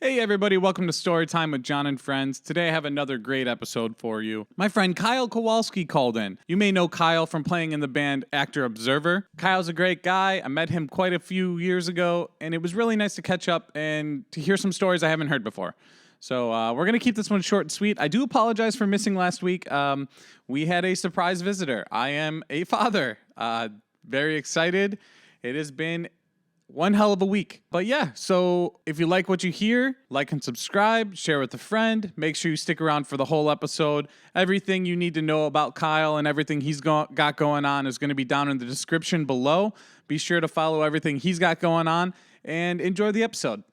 Hey everybody, welcome to Storytime with Jon and Friends. Today I have another great episode for you. My friend Kyle Kowalsky called in. You may know Kyle from playing in the band Actor Observer. Kyle's a great guy. I met him quite a few years ago, and it was really nice to catch up and to hear some stories I haven't heard before. So we're going to keep this one short and sweet. I do apologize for missing last week. We had a surprise visitor. I am a father. Very excited. It has been one hell of a week. But yeah, so if you like what you hear, like and subscribe, share with a friend. Make sure you stick around for the whole episode. Everything you need to know about Kyle and everything he's got going on is going to be down in the description below. Be sure to follow everything he's got going on and enjoy the episode.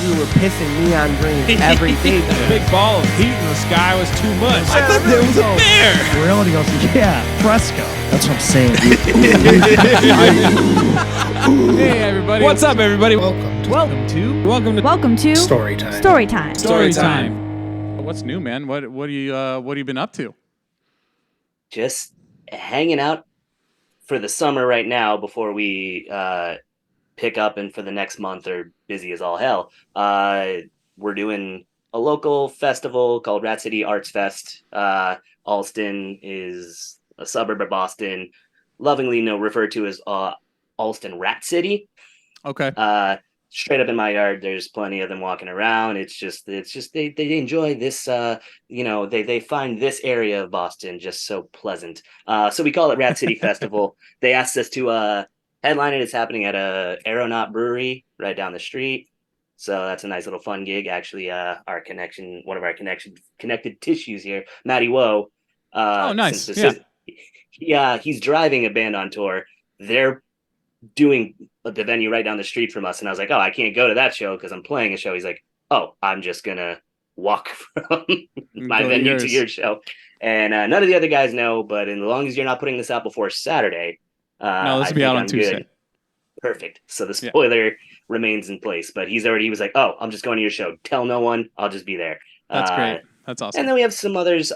You were pissing neon green every day. That big ball of heat in the sky was too much. I thought there was a bear. Reality goes, yeah, fresco. That's what I'm saying. Hey everybody. What's up, everybody? Welcome to Welcome to Storytime. Storytime. What's new, man? What have you been up to? Just hanging out for the summer right now before we pick up, and for the next month are busy as all hell. We're doing a local festival called Rat City Arts Fest. Alston is a suburb of Boston, lovingly referred to as Alston Rat City. Okay. Straight up in my yard, there's plenty of them walking around. It's just they enjoy this. They find this area of Boston just so pleasant. So we call it Rat City Festival. They asked us to headline it. It's happening at a Aeronaut Brewery right down the street. So that's a nice little fun gig. Actually, one of our connected tissues here, Matty Woe. Oh, nice. He's driving a band on tour. They're doing the venue right down the street from us, and I was like, oh, I can't go to that show because I'm playing a show. He's like, oh, I'm just gonna walk from my venue to your show. And none of the other guys know, but as long as you're not putting this out before Saturday, no, this will be out on Tuesday. Good. Perfect. So the spoiler remains in place, but he was like, oh, I'm just going to your show. Tell no one. I'll just be there. That's great. That's awesome. And then we have some others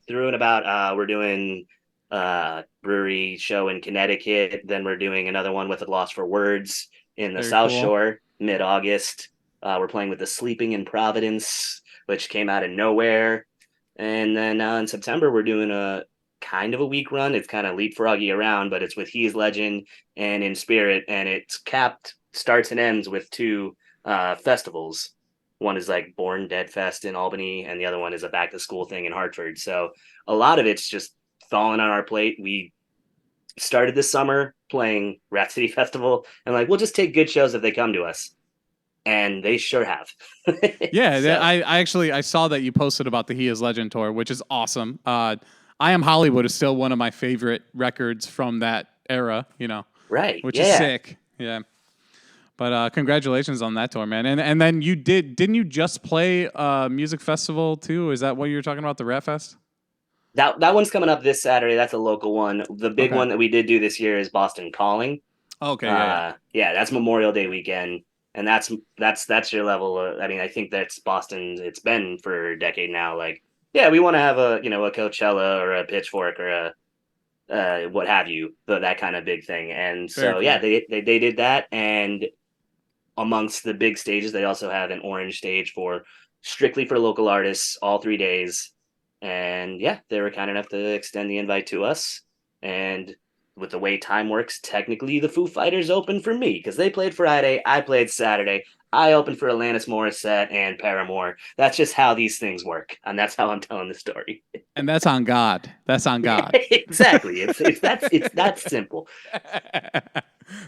through and about. We're doing brewery show in Connecticut. Then we're doing another one with a Lost for Words in the South Shore, mid-August. We're playing with the Sleeping in Providence, which came out of nowhere. And then in September, we're doing a kind of a week run. It's kind of leapfroggy around, but it's with He is Legend and In Spirit, and it's starts and ends with two festivals. One is like Born Dead Fest in Albany, and the other one is a back to school thing in Hartford. So a lot of it's just falling on our plate. We started this summer playing Rat City Festival, and we'll just take good shows if they come to us. And they sure have. Yeah, so. I saw that you posted about the He is Legend tour, which is awesome. I Am Hollywood is still one of my favorite records from that era, Right. Which is sick. Yeah. But congratulations on that tour, man. And then didn't you just play a music festival too? Is that what you were talking about, the Rat Fest? That one's coming up this Saturday. That's a local one. The big one that we did do this year is Boston Calling. Okay. Yeah, that's Memorial Day weekend. And that's your level of, I think that's Boston. It's been for a decade now. We want to have a Coachella or a Pitchfork or a what have you, that kind of big thing. And so, cool. Yeah, they did that. And amongst the big stages, they also have an orange stage strictly for local artists all 3 days. And yeah, they were kind enough to extend the invite to us. And with the way time works, technically the Foo Fighters opened for me because they played Friday. I played Saturday. I opened for Alanis Morissette and Paramore. That's just how these things work. And that's how I'm telling the story. And that's on God. That's on God. Exactly. It's that simple.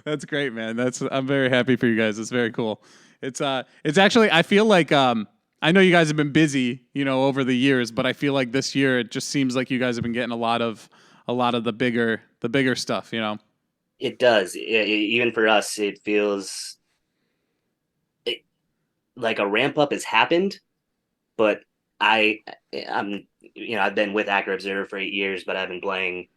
That's great, man. I'm very happy for you guys. It's very cool. It's actually, I feel like, I know you guys have been busy, over the years, but I feel like this year it just seems like you guys have been getting a lot of the bigger stuff, It does. Even for us, it feels like a ramp up has happened, but I've been with Actor Observer for 8 years, but I've been playing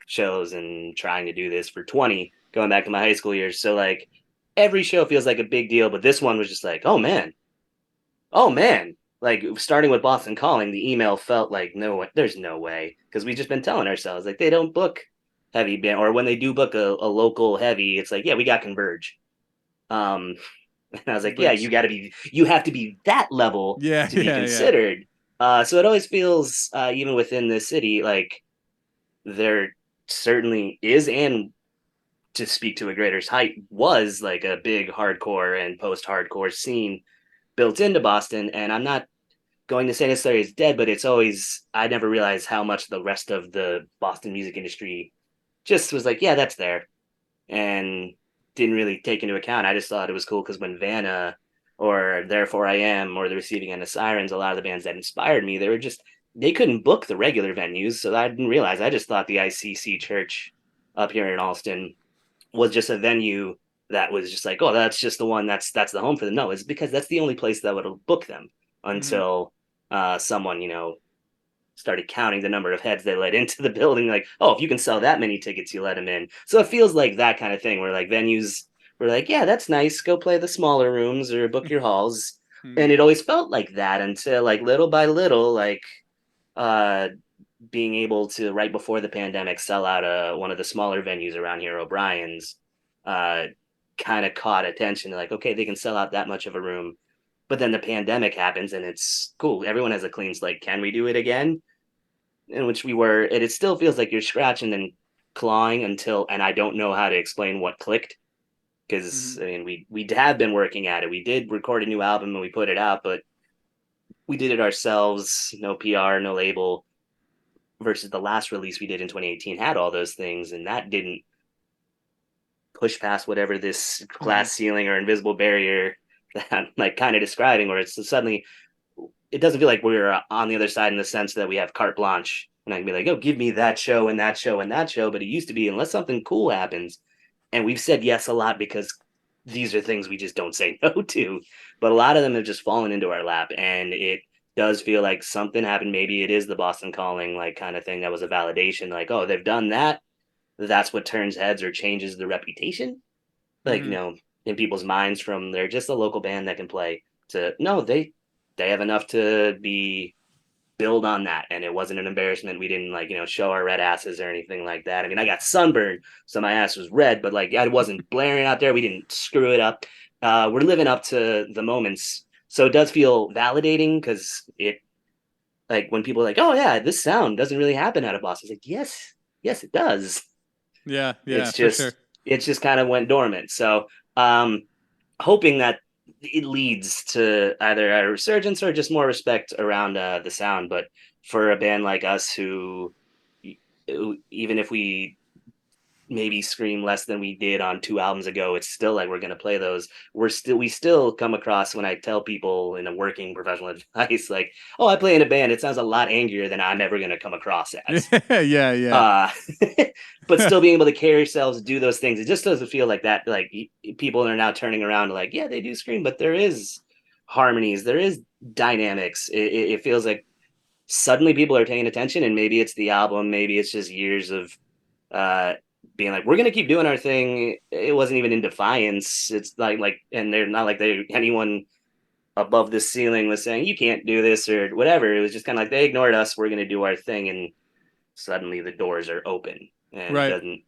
shows and trying to do this for 20, going back to my high school years. So every show feels like a big deal, but this one was just oh man. Starting with Boston Calling, the email felt like, no, there's no way. Because we've just been telling ourselves, they don't book heavy band, or when they do book a local heavy, it's yeah, we got Converge. And I was like, yeah, you have to be that level to be considered. So it always feels, even within the city, like there certainly is, and to speak to a greater height, was like a big hardcore and post-hardcore scene built into Boston. And I'm not going to say necessarily it's dead, but I never realized how much the rest of the Boston music industry just was like, yeah, that's there. And didn't really take into account. I just thought it was cool because when Vanna or Therefore I Am or The Receiving End of Sirens, a lot of the bands that inspired me, they couldn't book the regular venues. So I didn't realize. I just thought the ICC church up here in Alston was just a venue that was just like, oh, that's just the one that's the home for them. No, it's because that's the only place that would book them until someone, started counting the number of heads they let into the building. Like, oh, if you can sell that many tickets, you let them in. So it feels like that kind of thing where like venues were like, yeah, that's nice. Go play the smaller rooms or book your halls. And it always felt like that until like little by little, like being able to, right before the pandemic, sell out one of the smaller venues around here, O'Brien's, kind of caught attention. Like, okay, they can sell out that much of a room. But then the pandemic happens and it's cool. Everyone has a clean slate. Can we do it again? In which we were, and it still feels like you're scratching and clawing and I don't know how to explain what clicked. Because, I mean, we have been working at it. We did record a new album and we put it out, but we did it ourselves. No PR, no label. Versus the last release we did in 2018 had all those things, and that didn't push past whatever this glass ceiling or invisible barrier that I'm like kind of describing, where it's suddenly, it doesn't feel like we're on the other side in the sense that we have carte blanche and I can be like, oh, give me that show and that show and that show. But it used to be, unless something cool happens, and we've said yes a lot because these are things we just don't say no to, but a lot of them have just fallen into our lap, and it does feel like something happened. Maybe it is the Boston Calling, like kind of thing that was a validation, like, oh, they've done that. That's what turns heads or changes the reputation. Like, in people's minds, from they're just a local band that can play to, no, they have enough to build on that. And it wasn't an embarrassment. We didn't show our red asses or anything like that. I mean, I got sunburned, so my ass was red, but like I wasn't blaring out there. We didn't screw it up. We're living up to the moments. So it does feel validating, because it, like, when people are like, oh yeah, this sound doesn't really happen out of Boston. It's like, yes, it does. Yeah. It's just kind of went dormant. So hoping that it leads to either a resurgence or just more respect around the sound. But for a band like us, who even if we maybe scream less than we did on 2 albums ago, it's still like we're going to play those. We still come across, when I tell people in a working professional advice, like, oh, I play in a band, it sounds a lot angrier than I'm ever going to come across as. Yeah. But still being able to carry yourselves, do those things, it just doesn't feel like that. Like, people are now turning around to like, yeah, they do scream, but there is harmonies, there is dynamics. It feels like suddenly people are paying attention, and maybe it's the album, maybe it's just years of being like, we're gonna keep doing our thing. It wasn't even in defiance. It's like, and they're not like anyone above the ceiling was saying you can't do this or whatever. It was just kind of like, they ignored us. We're gonna do our thing, and suddenly the doors are open. And right.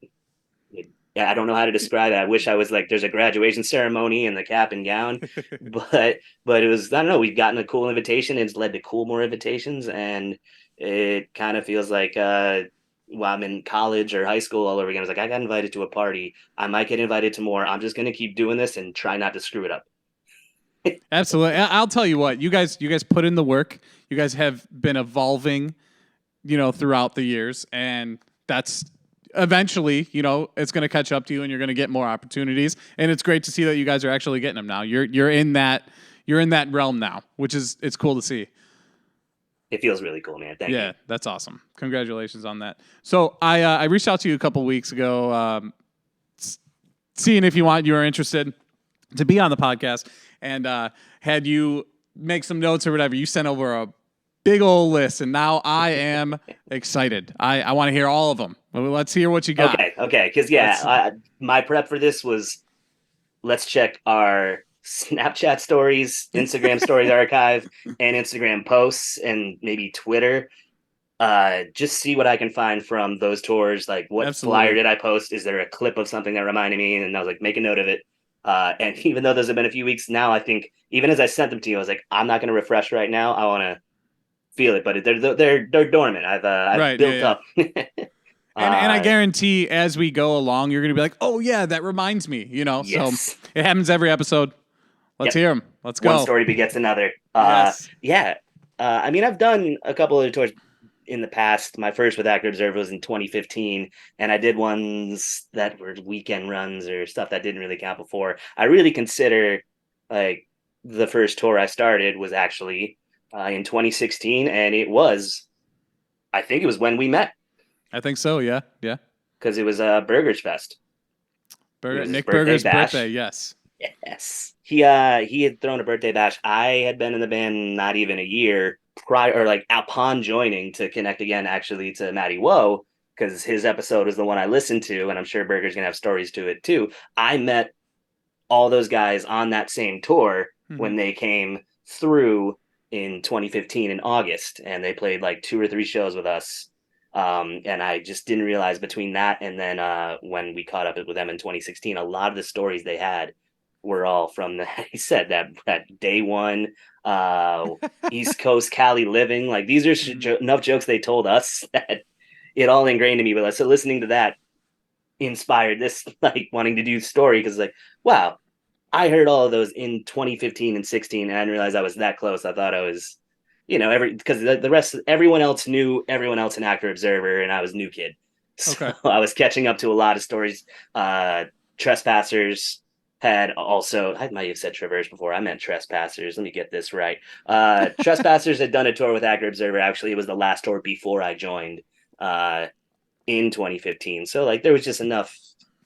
I don't know how to describe it. I wish I was like, there's a graduation ceremony and the cap and gown, but it was, I don't know. We've gotten a cool invitation, and it's led to cool more invitations, and it kind of feels like while I'm in college or high school all over again. I was like, I got invited to a party. I might get invited to more. I'm just going to keep doing this and try not to screw it up. Absolutely. I'll tell you what, you guys put in the work. You guys have been evolving, throughout the years, and that's eventually, it's going to catch up to you, and you're going to get more opportunities. And it's great to see that you guys are actually getting them now. You're in that realm now, which is, it's cool to see. It feels really cool, man. Thank you. Yeah, that's awesome. Congratulations on that. So I reached out to you a couple weeks ago, seeing if you were interested to be on the podcast, and had you make some notes or whatever. You sent over a big old list, and now I am excited. I want to hear all of them. Let's hear what you got. Okay. Because my prep for this was, let's check our Snapchat stories, Instagram stories archive, and Instagram posts, and maybe Twitter. Just see what I can find from those tours. Like, what flyer did I post? Is there a clip of something that reminded me? And I was like, make a note of it. And even though those have been a few weeks now, I think even as I sent them to you, I was like, I'm not going to refresh right now. I want to feel it, but they're dormant. I've built up. And I guarantee as we go along, you're going to be like, oh, yeah, that reminds me, Yes. So it happens every episode. Let's hear them. Let's go. One story begets another. Yes. Yeah. I mean, I've done a couple of tours in the past. My first with Actor Observer was in 2015, and I did ones that were weekend runs or stuff that didn't really count before. I really consider, like, the first tour I started was actually in 2016, and I think it was when we met. I think so, yeah. Because it was Burgers Fest. Nick Burger's birthday, yes. Yes. He had thrown a birthday bash. I had been in the band not even a year prior, or like upon joining to connect again, actually, to Matty Woe, because his episode is the one I listened to, and I'm sure Burger's going to have stories to it too. I met all those guys on that same tour when they came through in 2015 in August, and they played like 2 or 3 shows with us. And I just didn't realize between that and then when we caught up with them in 2016, a lot of the stories they had were all from he said that day one East Coast Cali living. Like, these are enough jokes they told us that it all ingrained in me. But so listening to that inspired this, like, wanting to do story, because like, wow, I heard all of those in 2015 and 16, and I didn't realize I was that close. I thought I was, because the rest, everyone else knew everyone else in Actor Observer, and I was new kid. So I was catching up to a lot of stories. Trespassers had also, I might have said Traverse before. I meant Trespassers. Let me get this right. Trespassers had done a tour with Actor Observer. Actually, it was the last tour before I joined in 2015. So like, there was just enough,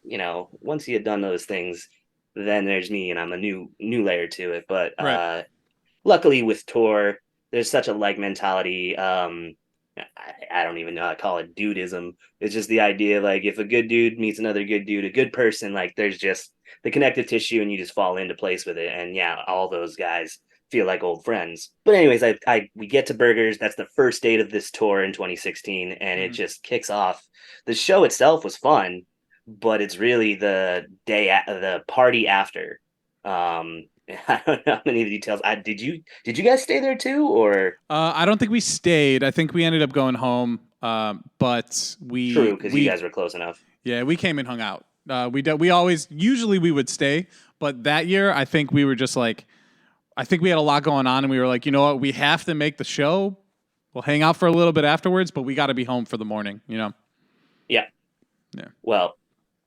once he had done those things, then there's me, and I'm a new layer to it. But luckily with tour, there's such a like mentality. I don't even know how to call it dudism. It's just the idea, like, if a good dude meets another good dude, a good person, like, there's just the connective tissue, and you just fall into place with it. And yeah, all those guys feel like old friends. But anyways, we get to Burgers. That's the first date of this tour in 2016, and it just kicks off. The show itself was fun, but it's really the party after. I don't know how many of the details. Did you guys stay there too, or? I don't think we stayed. I think we ended up going home. But we true, because you guys were close enough. Yeah, we came and hung out. Usually we would stay, but that year I think we were just like, I think we had a lot going on, and we were like, you know what, we have to make the show. We'll hang out for a little bit afterwards, but we got to be home for the morning. Yeah. Well,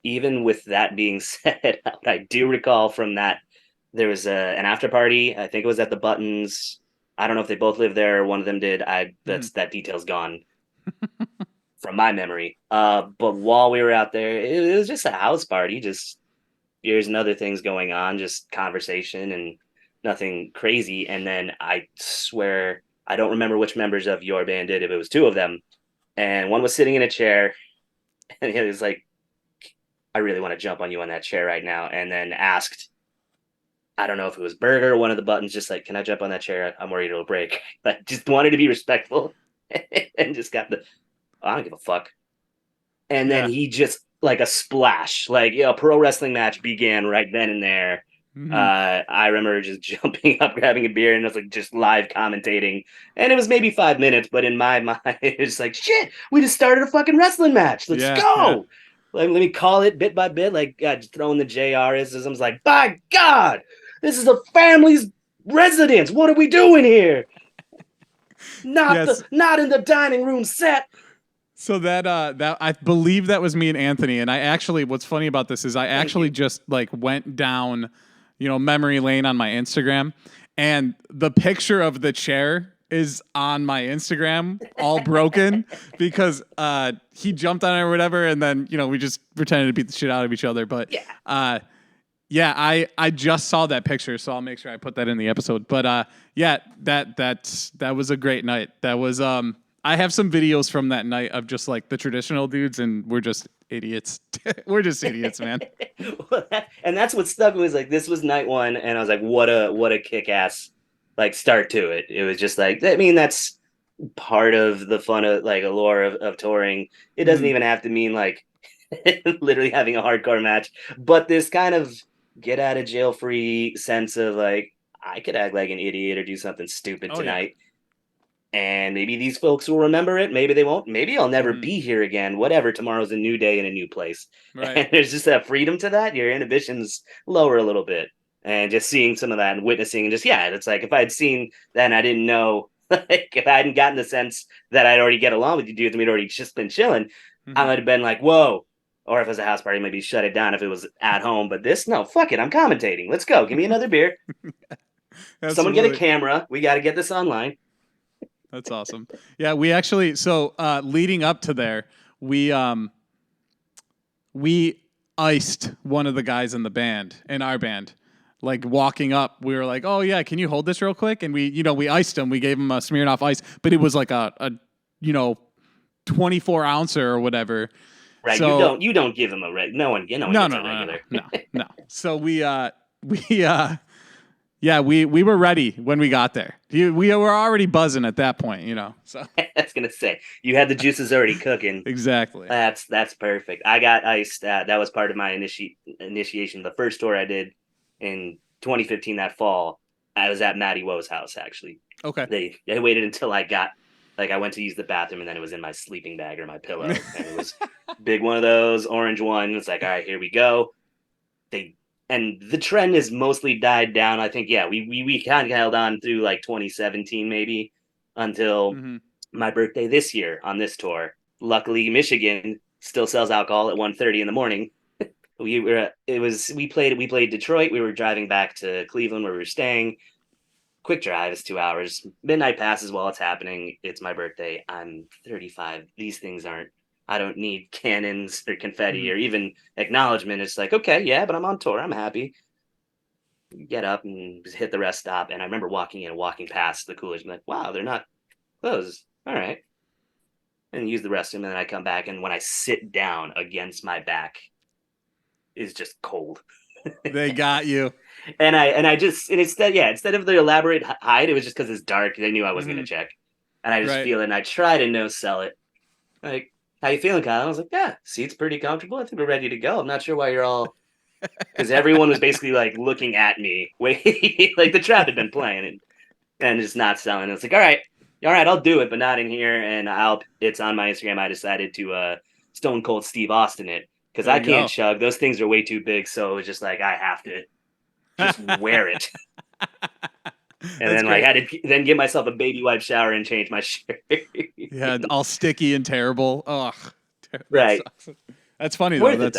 even with that being said, I do recall from that. There was an after party. I think it was at the Buttons. I don't know if they both lived there or one of them did. That detail's gone from my memory. But while we were out there, it was just a house party. Just beers and other things going on, just conversation and nothing crazy. And then I swear, I don't remember which members of your band did. If it was 2 of them, and one was sitting in a chair, and he was like, I really want to jump on you on that chair right now. And then asked, I don't know if it was Burger or one of the Buttons, just like, can I jump on that chair? I'm worried it'll break. But just wanted to be respectful and just got I don't give a fuck. And then he just, like a splash, like, a pro wrestling match began right then and there. I remember just jumping up, grabbing a beer, and I was like just live commentating. And it was maybe 5 minutes, but in my mind, it was like, shit, we just started a fucking wrestling match. Let's go. Let me call it bit by bit, like just throwing the JRisms, like, by God, this is a family's residence. What are we doing here? Not in the dining room set. So that I believe that was me and Anthony. And I actually, what's funny about this is I actually just like went down, memory lane on my Instagram, and the picture of the chair is on my Instagram, all broken, because he jumped on it or whatever, and then we just pretended to beat the shit out of each other. But I just saw that picture, so I'll make sure I put that in the episode. But that was a great night. That was I have some videos from that night of just like the traditional dudes, and we're just idiots. We're just idiots, man. And that's what stuck. Was like, this was night 1, and I was like, what a kick-ass like start to it. It was just like, I mean, that's part of the fun of like allure of touring. It doesn't even have to mean like literally having a hardcore match, but this kind of get out of jail free sense of like, I could act like an idiot or do something stupid tonight. Yeah. And maybe these folks will remember it. Maybe they won't. Maybe I'll never be here again. Whatever. Tomorrow's a new day in a new place. Right. And there's just that freedom to that. Your inhibitions lower a little bit. And just seeing some of that and witnessing and just, it's like if I had seen that and I didn't know, like if I hadn't gotten the sense that I'd already get along with you dudes and we'd already just been chilling, I might have been like, whoa. Or if it was a house party, maybe shut it down if it was at home. But this, no, fuck it. I'm commentating. Let's go. Give me another beer. Someone get a camera. We got to get this online. That's awesome. Yeah, we actually, leading up to there, we iced one of the guys in our band. Like walking up, we were like, "Oh yeah, can you hold this real quick?" And we iced him. We gave him a Smirnoff Ice, but it was like a 24 ouncer or whatever. Right. So, you don't give him a regular. No one gets a regular. No. So we were ready when we got there. We were already buzzing at that point, So I was gonna say you had the juices already cooking. Exactly. That's perfect. I got iced. That was part of my initiation. The first tour I did in 2015 that fall, I was at Matty Woe's house actually. Okay. They waited until I got I went to use the bathroom and then it was in my sleeping bag or my pillow and it was big one of those orange ones. It's like, all right, here we go. And the trend has mostly died down. I think, we kind of held on through like 2017 maybe until my birthday this year on this tour. Luckily, Michigan still sells alcohol at 1:30 in the morning. We played Detroit. We were driving back to Cleveland where we were staying. Quick drive is 2 hours. Midnight passes while it's happening. It's my birthday. I'm 35. These things I don't need cannons or confetti or even acknowledgement. It's like, okay, yeah, but I'm on tour. I'm happy. Get up and just hit the rest stop. And I remember walking in and walking past the Coolidge and like, wow, they're not closed. All right. And use the restroom. And then I come back. And when I sit down against my back, is just cold. They got you. And instead of the elaborate hide, it was just because it's dark. They knew I wasn't going to check. And I just feel it. And I try to no sell it. Like, how you feeling, Kyle? I was like, yeah, seat's pretty comfortable. I think we're ready to go. I'm not sure why you're all, because everyone was basically like looking at me, waiting, like the trap had been playing and just not selling. It's like, all right, I'll do it, but not in here. And it's on my Instagram. I decided to Stone Cold Steve Austin it because I can't chug. Those things are way too big. So it was just like, I have to just wear it. And then I had to then give myself a baby wipe shower and change my shirt. Yeah, all sticky and terrible. Oh, right. That's funny though. That's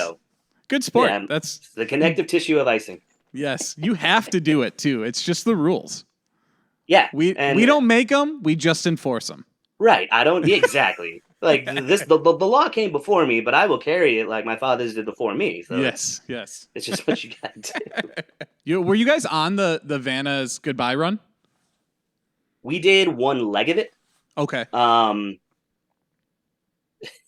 good sport. Yeah, that's the connective tissue of icing. Yes, you have to do it too. It's just the rules. Yeah, we don't make them. We just enforce them. Right. I don't exactly. Like the law came before me, but I will carry it like my fathers did before me. So yes. It's just what you got to do. Were you guys on the Vanna's goodbye run? We did one leg of it. Okay.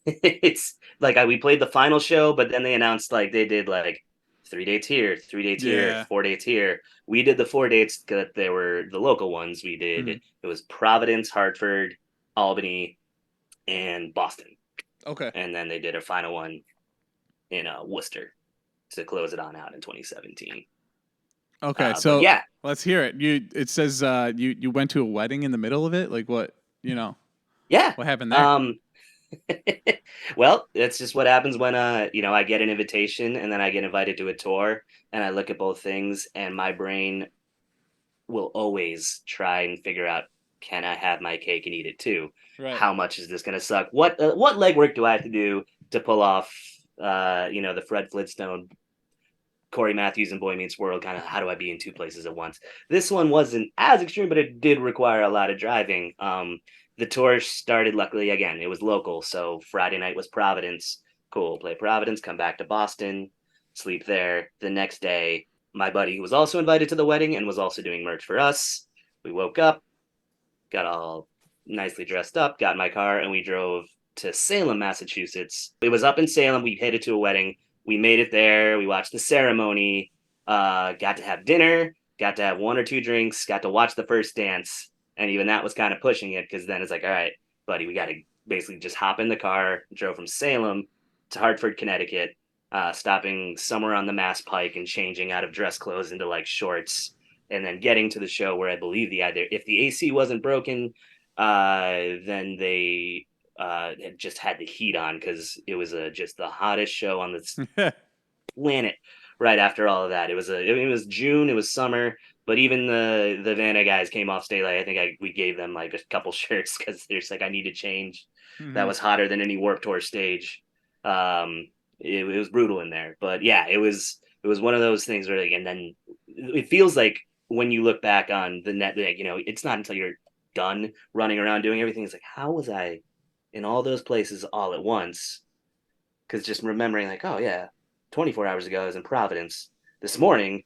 It's like we played the final show, but then they announced like they did like 3 dates here, 3 dates here, 4 dates here. We did the 4 dates that they were the local ones. We did it was Providence, Hartford, Albany, and Boston. Okay. And then they did a final one in Worcester to close it on out in 2017. Okay, so yeah, let's hear it. It says you went to a wedding in the middle of it. Like what? Yeah. What happened there? Well, that's just what happens when I get an invitation and then I get invited to a tour and I look at both things and my brain will always try and figure out, can I have my cake and eat it too? Right. How much is this going to suck? What legwork do I have to do to pull off the Fred Flintstone, Corey Matthews and Boy Meets World kind of how do I be in 2 places at once? This one wasn't as extreme, but it did require a lot of driving. The tour started, luckily, again, it was local. So Friday night was Providence. Cool. Play Providence, come back to Boston, sleep there. The next day, my buddy who was also invited to the wedding and was also doing merch for us. We woke up, got all nicely dressed up, got in my car, and we drove to Salem, Massachusetts. It was up in Salem. We headed to a wedding. We made it there. We watched the ceremony, got to have dinner, got to have 1 or 2 drinks, got to watch the first dance. And even that was kind of pushing it because then it's like, all right, buddy, we got to basically just hop in the car, drove from Salem to Hartford, Connecticut, stopping somewhere on the Mass Pike and changing out of dress clothes into like shorts, and then getting to the show where I believe if the AC wasn't broken, then they had just had the heat on because it was just the hottest show on the planet. Right after all of that, it was June, it was summer, but even the Vanna guys came off stage. Like, I think we gave them like a couple shirts because they're just like, I need to change. Mm-hmm. That was hotter than any Warped Tour stage. It was brutal in there, but yeah, it was one of those things where, like, and then it feels like when you look back on the net, like, it's not until you're done running around doing everything, it's like, how was I in all those places all at once? Because just remembering, like, oh yeah, 24 hours ago I was in Providence. This morning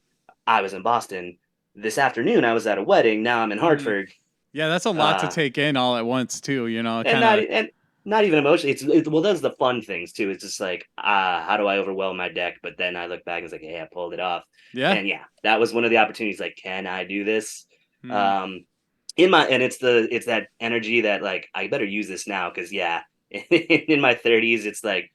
I was in Boston. This afternoon I was at a wedding. Now I'm in Hartford. Yeah, that's a lot to take in all at once too. And not even emotionally. Well, those are the fun things too. It's just like, how do I overwhelm my deck? But then I look back and it's like, hey, I pulled it off. Yeah. And yeah, that was one of the opportunities. Like, can I do this? Mm. It's that energy that, like, I better use this now. Cause yeah, in my 30s, it's like,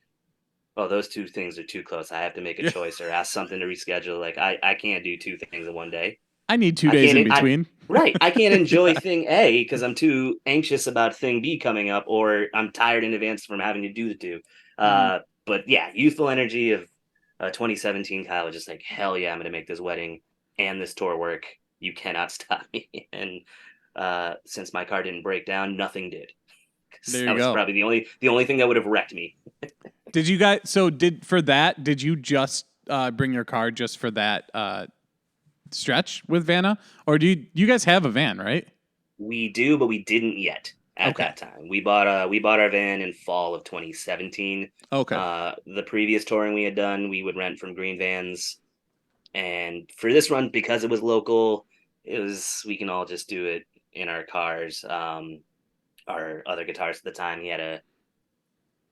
oh, those two things are too close. I have to make a choice or ask something to reschedule. Like, I can't do two things in one day. I need 2 days in between. Right. I can't enjoy thing A because I'm too anxious about thing B coming up, or I'm tired in advance from having to do the two. But yeah, youthful energy of 2017 Kyle was just like, hell yeah, I'm going to make this wedding and this tour work. You cannot stop me. And since my car didn't break down, nothing did. There you that was go. Probably the only thing that would have wrecked me. Did you guys? So did you just bring your car just for that stretch with Vanna, or do you guys have a van, right? We do, but we didn't yet at that time. We bought our van in fall of 2017. Okay. The previous touring we had done, we would rent from Green Vans, and for this run, because it was local, we can all just do it in our cars. Our other guitarist at the time, he had a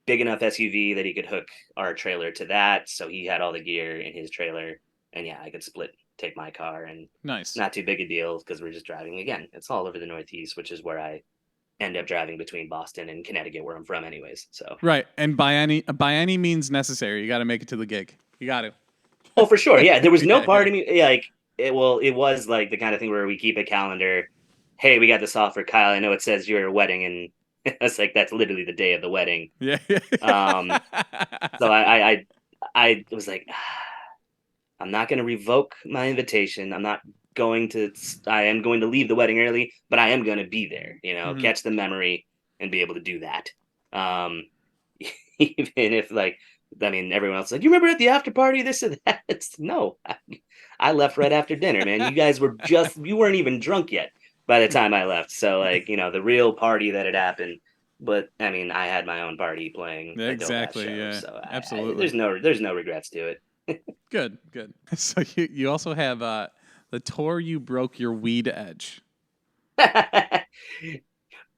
big enough SUV that he could hook our trailer to that, so he had all the gear in his trailer, and yeah, I could take my car, and Nice. not too big a deal because we're just driving. Again, it's all over the Northeast, which is where I end up driving between Boston and Connecticut, where I'm from anyways. So Right. And by any means necessary, you got to make it to the gig. You got to. Oh, for sure. Yeah. There was no part of me like it was like the kind of thing where we keep a calendar. Hey, we got this off for Kyle. I know it says your wedding, and it's like, that's literally the day of the wedding. Yeah. So I was like, I'm not going to revoke my invitation. I am going to leave the wedding early, but I am going to be there, catch the memory and be able to do that. Even if, like, I mean, everyone else is like, you remember at the after party, this and that? No, I left right after dinner, man. You guys you weren't even drunk yet by the time I left. So, like, the real party that had happened. But I mean, I had my own party playing. Exactly. Show, yeah. so Absolutely. There's no regrets to it. Good. So you also have the tour you broke your weed edge.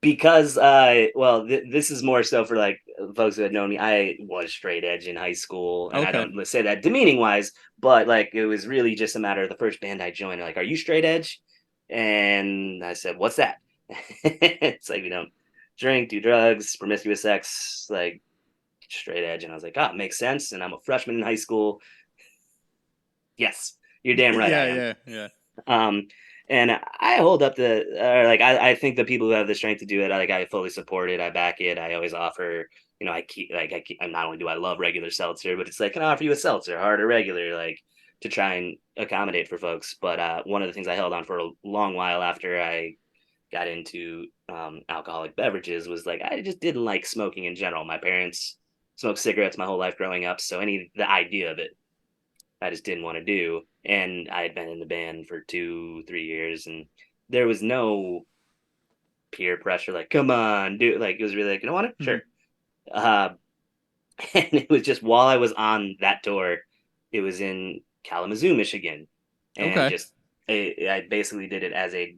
Because this is more so for, like, folks who had known me. I was straight edge in high school, and I don't say that demeaning wise, but, like, it was really just a matter of the first band I joined. Like, are you straight edge? And I said, what's that? It's like, we don't drink, do drugs, promiscuous sex, like, straight edge. And I was like, it makes sense. And I'm a freshman in high school. Yes, you're damn right. Yeah. And I hold up I think the people who have the strength to do it, I fully support it. I back it. I always offer, not only do I love regular seltzer, but it's like, can I offer you a seltzer, hard or regular, like, to try and accommodate for folks. But one of the things I held on for a long while after I got into alcoholic beverages was, like, I just didn't like smoking in general. My parents smoked cigarettes my whole life growing up, so the idea of it, I just didn't want to do. And I had been in the band for 2-3 years, and there was no peer pressure, like, come on, dude. Like, it was really like, you don't want it? Sure. And it was just while I was on that tour, it was in Kalamazoo, Michigan. And I basically did it as a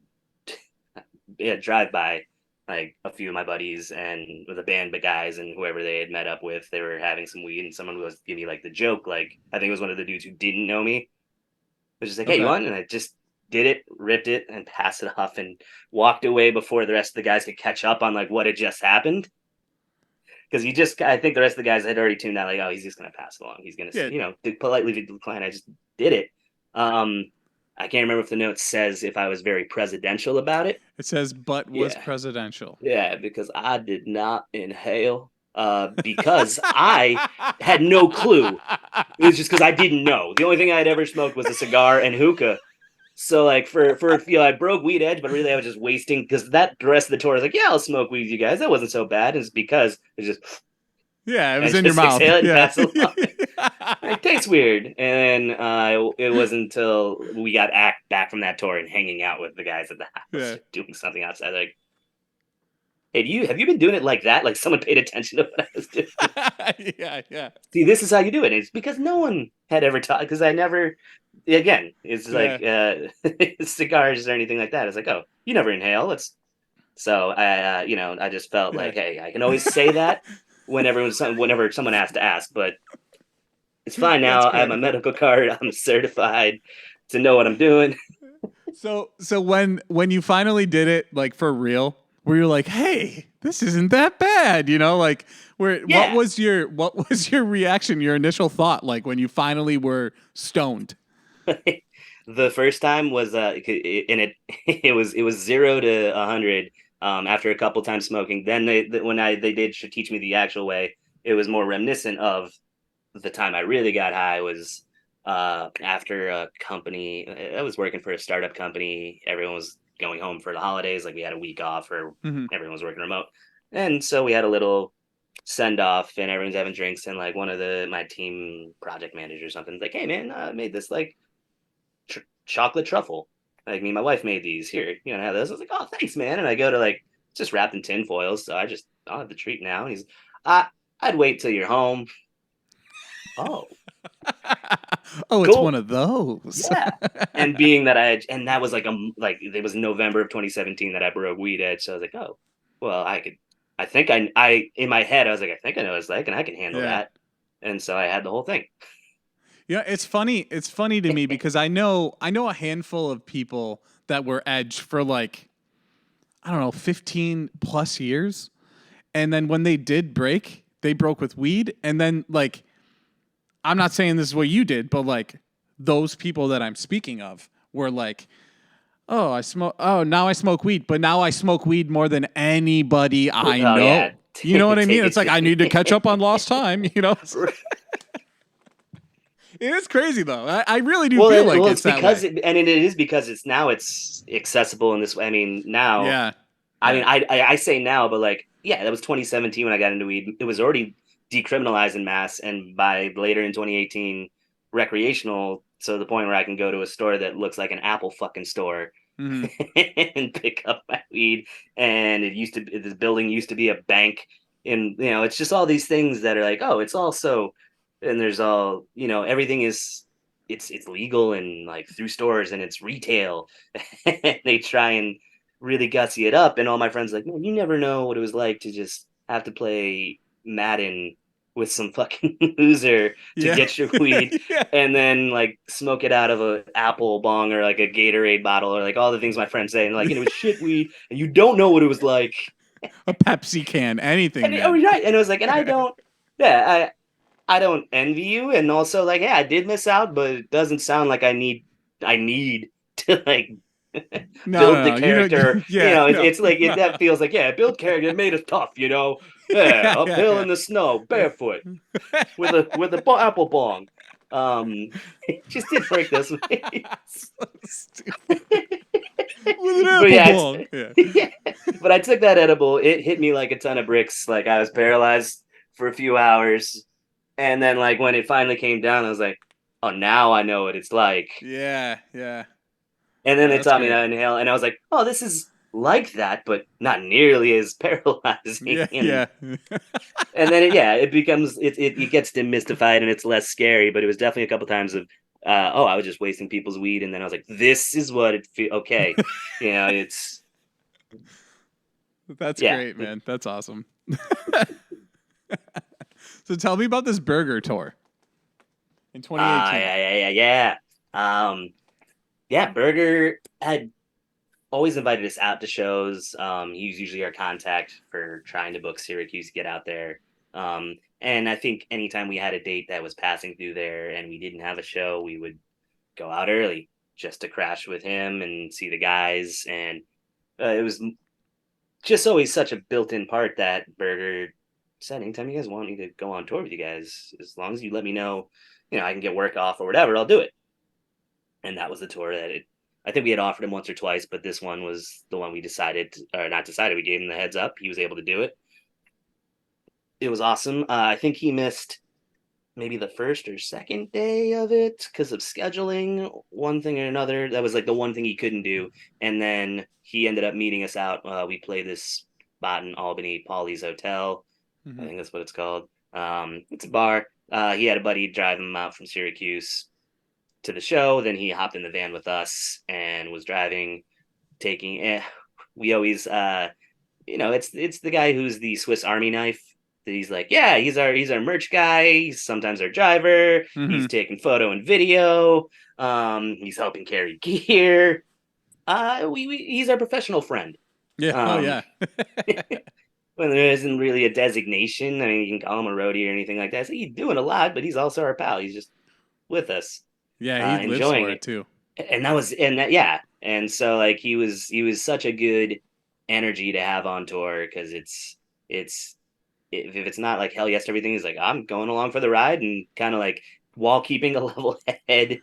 drive-by. Like, a few of my buddies and with a band of guys and whoever they had met up with, they were having some weed, and someone was giving me, like, the joke. Like, I think it was one of the dudes who didn't know me. It was just like, hey, you want? And I just did it, ripped it, and passed it off, and walked away before the rest of the guys could catch up on, like, what had just happened. because I think the rest of the guys had already tuned out, like, oh, he's just gonna pass it along. He's gonna, politely decline. I just did it. I can't remember if the note says if I was very presidential about it. It says, but was presidential. Yeah, because I did not inhale. Because I had no clue. It was just because I didn't know. The only thing I had ever smoked was a cigar and hookah. So like for I broke weed edge, but really I was just wasting because the rest of the tour was like, yeah, I'll smoke weed with you guys. That wasn't so bad. It's because it's just it was in your mouth. It tastes weird. And it wasn't until we got back from that tour and hanging out with the guys at the house doing something outside. Like, hey, have you been doing it like that? Like someone paid attention to what I was doing? Yeah. See, this is how you do it. It's because no one had ever taught. Because I never. Again, it's like cigars or anything like that. It's like, oh, you never inhale. So I just felt like, hey, I can always say that whenever someone has to ask, but it's fine now. I have my medical card. I'm certified to know what I'm doing. So when you finally did it, like for real, were you like, hey, this isn't that bad, like what was your reaction, your initial thought, like when you finally were stoned? The first time was it was 0 to 100 after a couple times smoking. Then they did teach me the actual way. It was more reminiscent of the time I really got high was after a company. I was working for a startup company. Everyone was going home for the holidays. Like we had a week off, or everyone was working remote, and so we had a little send off, and everyone's having drinks. And like one of my team project managers or something's like, "Hey man, I made this like chocolate truffle. Like me and my wife made these. Here, you know, have this." I was like, "Oh, thanks, man." And I go to like, it's just wrapped in tin foil, so I'll have the treat now. And he's, I'd wait till you're home. Oh. Oh, it's one of those. Yeah. And being that that was like it was November of 2017 that I broke weed edge. So I was like, oh, well, I think I in my head, I was like, I think I know what it's like and I can handle that. And so I had the whole thing. Yeah, it's funny. It's funny to me because I know a handful of people that were edge for like, I don't know, 15 plus years. And then when they did break, they broke with weed. And then like, I'm not saying this is what you did, but like those people that I'm speaking of were like, now I smoke weed, but now I smoke weed more than anybody I know. Yeah. You know what I mean? It's like, I need to catch up on lost time, you know? It is crazy though. I really do feel like it's because that way. It is because it's accessible in this way. I mean, now, I mean, I say now, but like, that was 2017 when I got into weed. It was already decriminalized in mass, and by later in 2018 recreational, so the point where I can go to a store that looks like an Apple fucking store and pick up my weed. And this building used to be a bank, and you know, it's just all these things that are like, oh, it's also, and there's all, you know, everything is it's legal and like through stores and it's retail. They try and really gutsy it up, and all my friends are like, man, you never know what it was like to just have to play Madden with some fucking loser to get your weed and then like smoke it out of a apple bong or like a Gatorade bottle or like all the things my friends say, and like, and it was shit weed and you don't know what it was like. A Pepsi can, anything. And it was like, and I don't I don't envy you, and also like, I did miss out, but it doesn't sound like I need to like build the character. It's like that feels like that character. It made us tough, you know. Uphill in the snow, barefoot, with a apple bong. It just did break this way. So stupid. With an apple bong. But I took that edible. It hit me like a ton of bricks. Like I was paralyzed for a few hours, and then like when it finally came down, I was like, oh, now I know what it's like. Yeah. And then they taught me to inhale, and I was like, oh, this is like that, but not nearly as paralyzing. Yeah. And then it becomes, it gets demystified and it's less scary, but it was definitely a couple times of, I was just wasting people's weed. And then I was like, this is what it feels. Okay. You know, it's. That's great, man. That's awesome. So tell me about this burger tour in 2018. Burger had always invited us out to shows. He was usually our contact for trying to book Syracuse to get out there. And I think anytime we had a date that was passing through there and we didn't have a show, we would go out early just to crash with him and see the guys. And it was just always such a built-in part that Burger said, anytime you guys want me to go on tour with you guys, as long as you let me know, I can get work off or whatever, I'll do it. And that was the tour I think we had offered him once or twice, but this one was the one we decided, or not decided, we gave him the heads up. He was able to do it. It was awesome. I think he missed maybe the first or second day of it because of scheduling, one thing or another. That was like the one thing he couldn't do. And then he ended up meeting us out. We played this spot in Albany, Polly's Hotel. I think that's what it's called. It's a bar. He had a buddy drive him out from Syracuse to the show. Then he hopped in the van with us and was driving, we always, it's the guy who's the Swiss Army knife. He's like, yeah, he's our merch guy. He's sometimes our driver. He's taking photo and video. He's helping carry gear. He's our professional friend. Yeah. When there isn't really a designation, I mean, you can call him a roadie or anything like that. So he's doing a lot, but he's also our pal. He's just with us. Yeah, he lives enjoying for it too. And so like he was such a good energy to have on tour because if it's not like hell yes to everything, he's like, I'm going along for the ride, and kind of like while keeping a level head.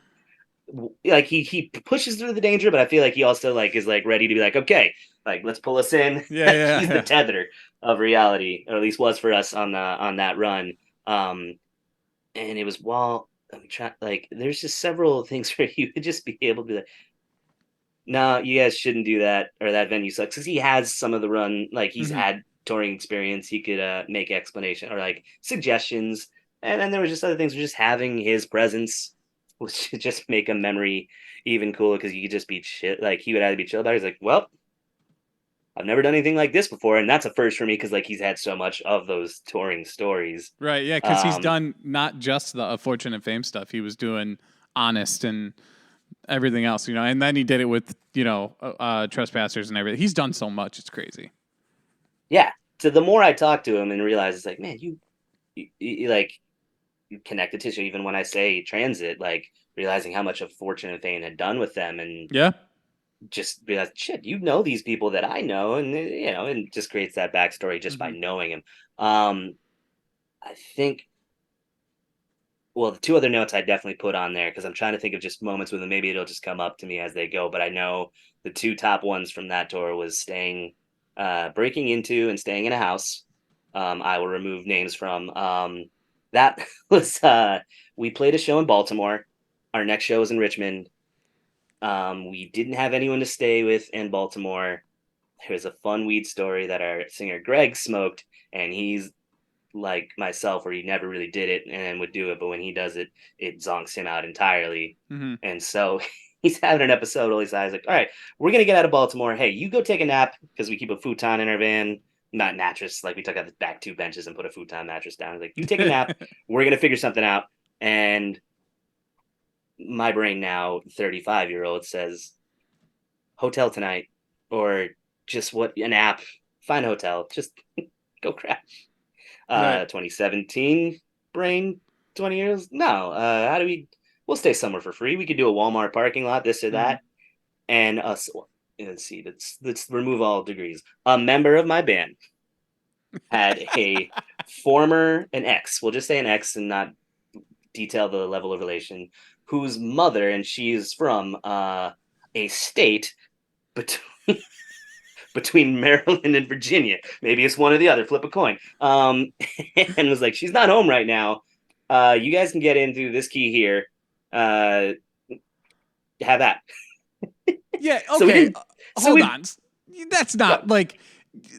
Like he pushes through the danger, but I feel like he also like is like ready to be like, okay, like let's pull us in. Yeah. He's the tether of reality, or at least was for us on that run. And it was there's just several things where you would just be able to be like, no, you guys shouldn't do that, or that venue sucks, because he has some of the run, like he's had touring experience. He could make explanation or like suggestions, and then there was just other things. Just having his presence which would just make a memory even cooler, because you could just be chill. Like he would either be chill about it. He's like, well, I've never done anything like this before, and that's a first for me because like he's had so much of those touring stories. Right, yeah, because he's done not just the Fortune and Fame stuff. He was doing Honest and everything else, and then he did it with Trespassers and everything. He's done so much, it's crazy. Yeah. So the more I talk to him and realize it's like, man, you like connected tissue. Even when I say transit, like realizing how much of Fortune and Fame had done with them, and just realize, shit, these people that I know, and and just creates that backstory just by knowing him. I think. Well, the two other notes I definitely put on there, because I'm trying to think of just moments with them. Maybe it'll just come up to me as they go. But I know the two top ones from that tour was breaking into and staying in a house. I will remove names from. That was we played a show in Baltimore. Our next show was in Richmond. We didn't have anyone to stay with in Baltimore. There's a fun weed story that our singer Greg smoked, and he's like myself, where he never really did it and would do it, but when he does it, it zonks him out entirely. And so he's having an episode all these guys like, all right, we're gonna get out of Baltimore. Hey, you go take a nap, because we keep a futon in our van. Not mattress, like we took out the back two benches and put a futon mattress down. Like, you take a nap, we're gonna figure something out. And my brain now, 35-year-old, says hotel tonight, or just an app, find a hotel, just go crash. Right. 2017 brain, 20 years. No, we'll stay somewhere for free. We could do a Walmart parking lot, this or that. And us, let's see, let's remove all degrees. A member of my band had an ex, we'll just say an ex and not detail the level of relation, whose mother, and she is from a state between Maryland and Virginia. Maybe it's one or the other, flip a coin. And was like, she's not home right now. You guys can get in through this key here. Have that. Yeah, okay. Hold on. That's not like...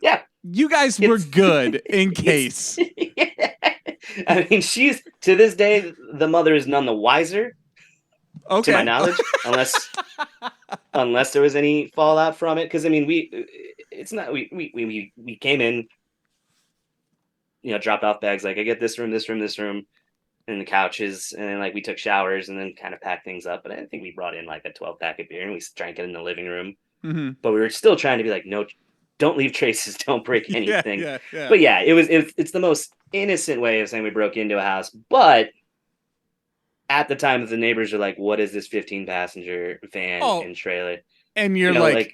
Yeah. You guys were good in case. I mean, she's, to this day, the mother is none the wiser. Okay. To my knowledge, unless there was any fallout from it. Because, I mean, we came in, dropped off bags, like, I get this room, and the couches, and then, like, we took showers and then kind of packed things up. But I think we brought in, like, a 12-pack of beer, and we drank it in the living room. But we were still trying to be like, no, don't leave traces, don't break anything. Yeah. But yeah, it's the most innocent way of saying we broke into a house, but at the time the neighbors are like, what is this 15 passenger van and trailer? And you're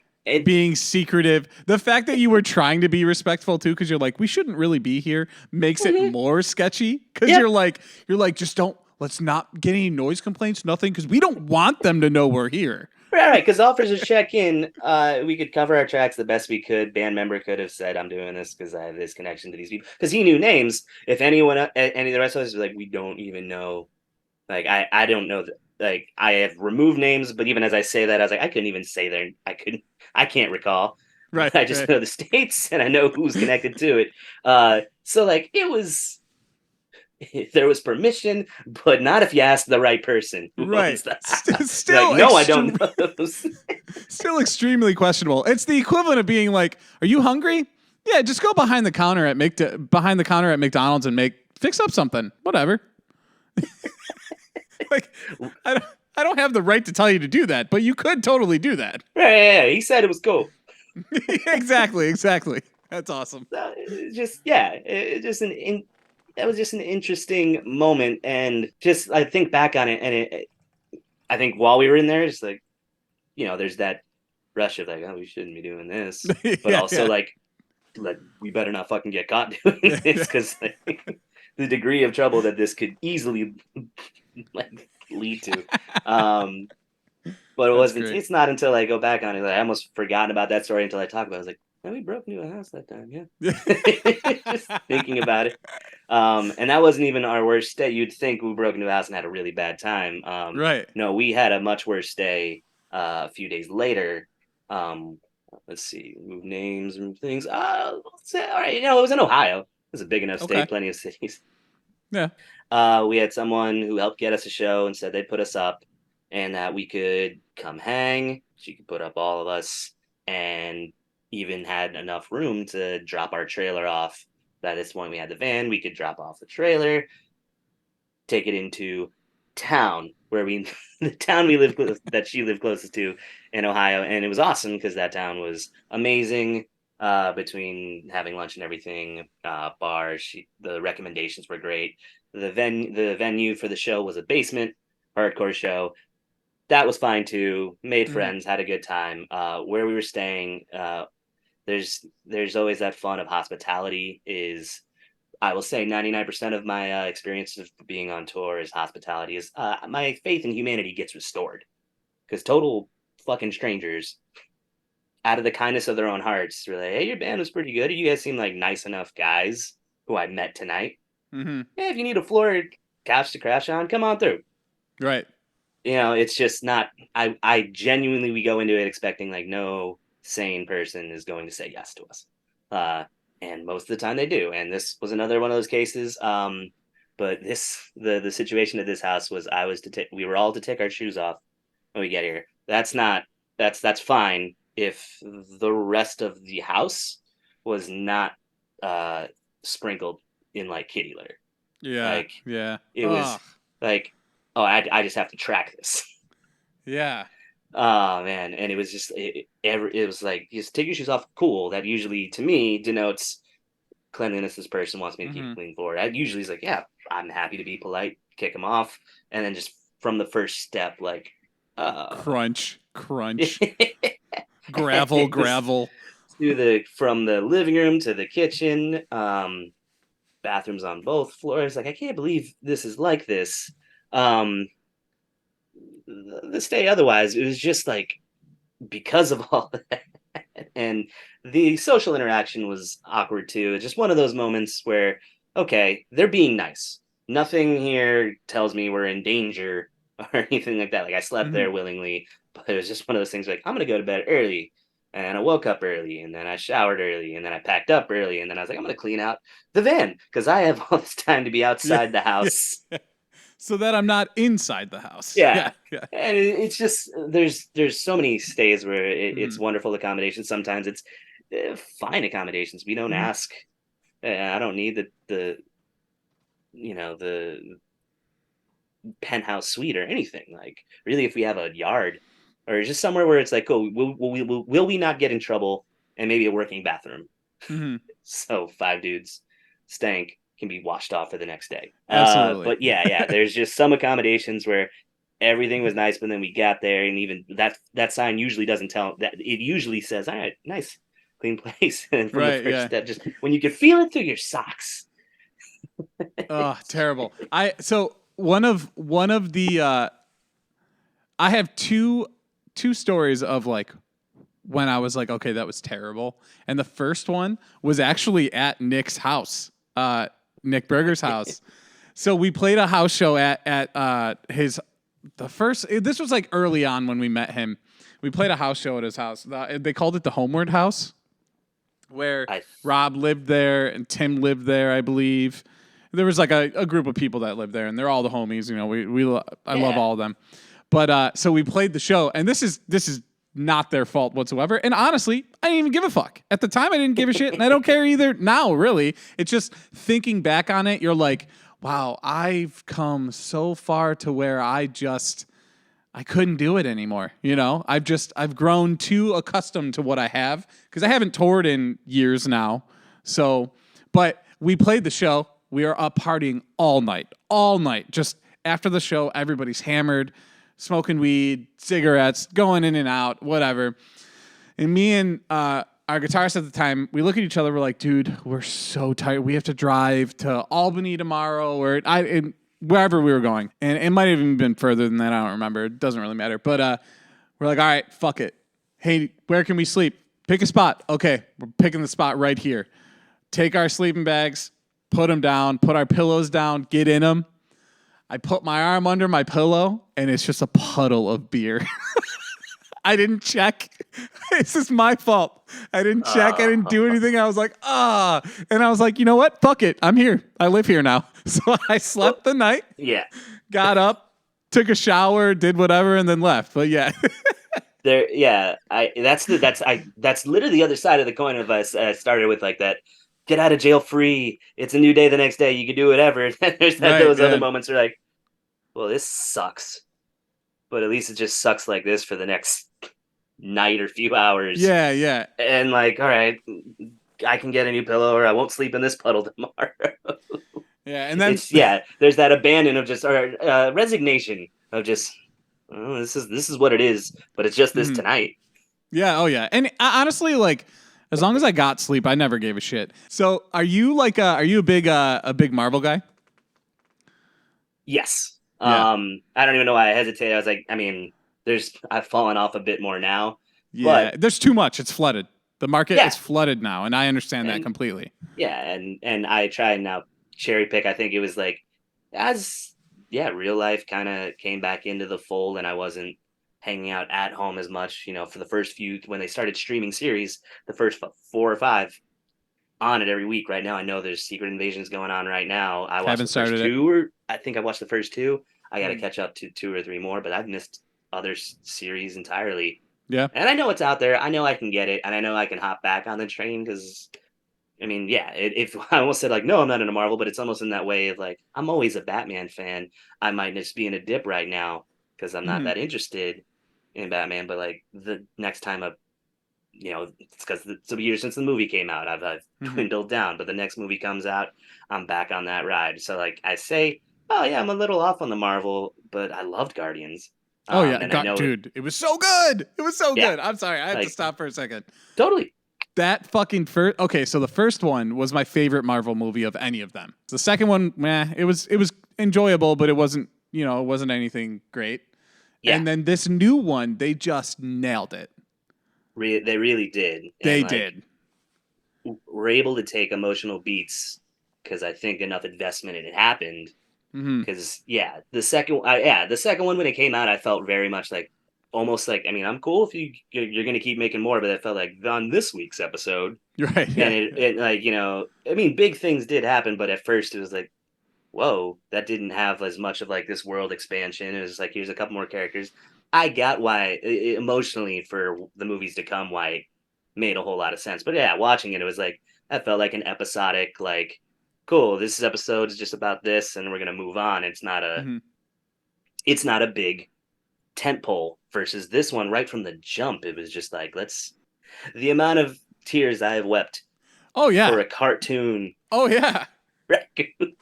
being secretive. The fact that you were trying to be respectful too, because you're like, we shouldn't really be here, makes it more sketchy. Because you're like, just let's not get any noise complaints, nothing, because we don't want them to know we're here. Right, because officers check in, we could cover our tracks the best we could. Band member could have said, I'm doing this because I have this connection to these people. Because he knew names. If anyone, any of the rest of us was like, we don't even know. Like, I don't know. Like, I have removed names, but even as I say that, I was like, I couldn't even say their, I can't recall. Right. I just know the states and I know who's connected to it. So, like, it was... There was permission, but not if you ask the right person. Right. Still, like, no, I don't know. Still extremely questionable. It's the equivalent of being like, "Are you hungry? Yeah, just go behind the counter at McDonald's and fix up something. Whatever." Like, I don't have the right to tell you to do that, but you could totally do that. Yeah, he said it was cool. Exactly. That's awesome. That was just an interesting moment, and just I think back on it, and I think while we were in there, it's like, there's that rush of like, oh, we shouldn't be doing this, but also like we better not fucking get caught doing this, because the degree of trouble that this could easily lead to. But it wasn't. It's not until I go back on it, I almost forgotten about that story until I talk about it. I was like, oh, we broke into a house that time, yeah. Just thinking about it. And that wasn't even our worst day. You'd think we broke into a house and had a really bad time. Right. No, we had a much worse day a few days later. Let's see, move names and things. All right, it was in Ohio. It was a big enough state, plenty of cities. Yeah. We had someone who helped get us a show and said they'd put us up and that we could come hang. She could put up all of us, and even had enough room to drop our trailer off. At this point, we had the van. We could drop off the trailer, take it into town the town we lived that she lived closest to in Ohio, and it was awesome because that town was amazing. Between having lunch and everything, bars, the recommendations were great. The venue for the show was a basement, hardcore show. That was fine too. Made friends, had a good time. Where we were staying, there's always that fun of hospitality. Is I will say 99% of my experience of being on tour is hospitality. Is my faith in humanity gets restored, because total fucking strangers, out of the kindness of their own hearts, were like, hey, your band was pretty good. You guys seem like nice enough guys who I met tonight. Mm-hmm. Yeah, if you need a floor couch to crash on, come on through. Right. It's just not. I genuinely, we go into it expecting like no sane person is going to say yes to us, and most of the time they do. And this was another one of those cases. But the situation at this house was we were all to take our shoes off when we get here. That's fine if the rest of the house was not sprinkled in like kitty litter. Yeah, it was like, oh, I just have to track this. Yeah. Oh man, and it was just it was like, just take your shoes off. Cool. That usually to me denotes cleanliness. This person wants me to keep clean floor. I usually is like, yeah, I'm happy to be polite, kick them off, and then just from the first step, like crunch, gravel. From the living room to the kitchen, bathrooms on both floors. Like, I can't believe this is like this. This day otherwise, it was just like, because of all that, and the social interaction was awkward too. It's just one of those moments where, okay, they're being nice. Nothing here tells me we're in danger or anything like that. Like, I slept there willingly, but it was just one of those things like, I'm gonna go to bed early, and I woke up early, and then I showered early, and then I packed up early, and then I was like, I'm gonna clean out the van because I have all this time to be outside the house. So that I'm not inside the house. Yeah. And it's just, there's so many stays where it's wonderful accommodations. Sometimes it's fine accommodations. We don't ask. I don't need the penthouse suite or anything. Like, really, if we have a yard or just somewhere where it's like, oh, will we not get in trouble, and maybe a working bathroom. So 5 dudes stank. can be washed off for the next day. Absolutely. But yeah, there's just some accommodations where everything was nice, but then we got there, and even that sign usually doesn't tell that. It usually says, "All right, nice, clean place." And from the first step, just when you could feel it through your socks. Oh, terrible. So one of the I have two stories of like when I was like, okay, that was terrible. And the first one was actually at Nick's house, Nick Berger's house. So we played a house show at his. This was like early on when we met him. We played a house show at his house. They called it the Homeward House, where Rob lived there and Tim lived there, I believe. There was like a group of people that lived there, and they're all the homies. You know, I love all of them. But so we played the show, and this is not their fault whatsoever. And honestly, I didn't even give a fuck. At the time, I didn't give a shit, and I don't care either now, really. It's just thinking back on it, you're like, wow, I've come so far to where I couldn't do it anymore. You know, I've grown too accustomed to what I have because I haven't toured in years now. So, but we played the show. We are up partying all night. Just after the show, everybody's hammered, smoking weed, cigarettes, going in and out, whatever. And me and our guitarist at the time, we look at each other. We're like, dude, we're so tired. We have to drive to Albany tomorrow or wherever we were going. And it might have even been further than that. I don't remember. It doesn't really matter. But we're like, all right, fuck it. Hey, where can we sleep? Pick a spot. Okay, we're picking the spot right here. Take our sleeping bags, put them down, put our pillows down, get in them. I put my arm under my pillow, and it's just a puddle of beer. I didn't check. This is my fault. I didn't check. I didn't do anything. I was like, And I was like, you know what? Fuck it. I'm here. I live here now. So I slept the night. Yeah. Got up, took a shower, did whatever, and then left. But yeah. That's literally the other side of the coin of us. Started with like that. Get out of jail free. It's a new day the next day. You can do whatever. There's those other moments where like, well, this sucks. But at least it just sucks like this for the next night or few hours. Yeah. And like, all right, I can get a new pillow or I won't sleep in this puddle tomorrow. Yeah, and then there's that abandon of just or resignation of just this is what it is, but it's just this tonight. Yeah, oh yeah. And honestly, like as long as I got sleep, I never gave a shit. So, are you a big Marvel guy? Yes. Yeah. I don't even know why I hesitated. I was like, I mean, I've fallen off a bit more now. Yeah, but, there's too much. It's flooded. The market is flooded now, and I understand that completely. Yeah, and I try and now cherry pick. I think it was like real life kind of came back into the fold, and I wasn't hanging out at home as much, for the first few, when they started streaming series, the first 4 or 5 on it every week. Right now, I know there's Secret Invasions going on right now. I watched the first 2, or I think I watched the first 2. I got to catch up to 2 or 3 more, but I've missed other series entirely. Yeah. And I know it's out there. I know I can get it, and I know I can hop back on the train because, I mean, yeah, if I almost said like, no, I'm not into Marvel, but it's almost in that way of like, I'm always a Batman fan. I might just be in a dip right now because I'm not that interested in Batman, but like the next time it's because it's a year since the movie came out. I've dwindled down, but the next movie comes out, I'm back on that ride. So like I say, oh yeah, I'm a little off on the Marvel, but I loved Guardians. Oh yeah, dude, it was so good. It was so good. I'm sorry, I had to stop for a second. Totally. That fucking first. Okay, so the first one was my favorite Marvel movie of any of them. The second one, it was enjoyable, but it wasn't anything great. Yeah. And then this new one, they just nailed it. They really did. They did. We're able to take emotional beats because I think enough investment in it happened. Because the second one when it came out, I felt very much like almost like, I mean, I'm cool if you're gonna keep making more, but it felt like on this week's episode, right? Yeah. And it like I mean, big things did happen, but at first it was like, whoa, that didn't have as much of like this world expansion. It was like, here's a couple more characters. I got why emotionally for the movies to come, why it made a whole lot of sense. But yeah, watching it was like, that felt like an episodic, like, cool, this episode is just about this and we're going to move on. It's not a big tentpole versus this one right from the jump. It was just like, the amount of tears I have wept. Oh yeah. For a cartoon. Oh yeah. raccoon.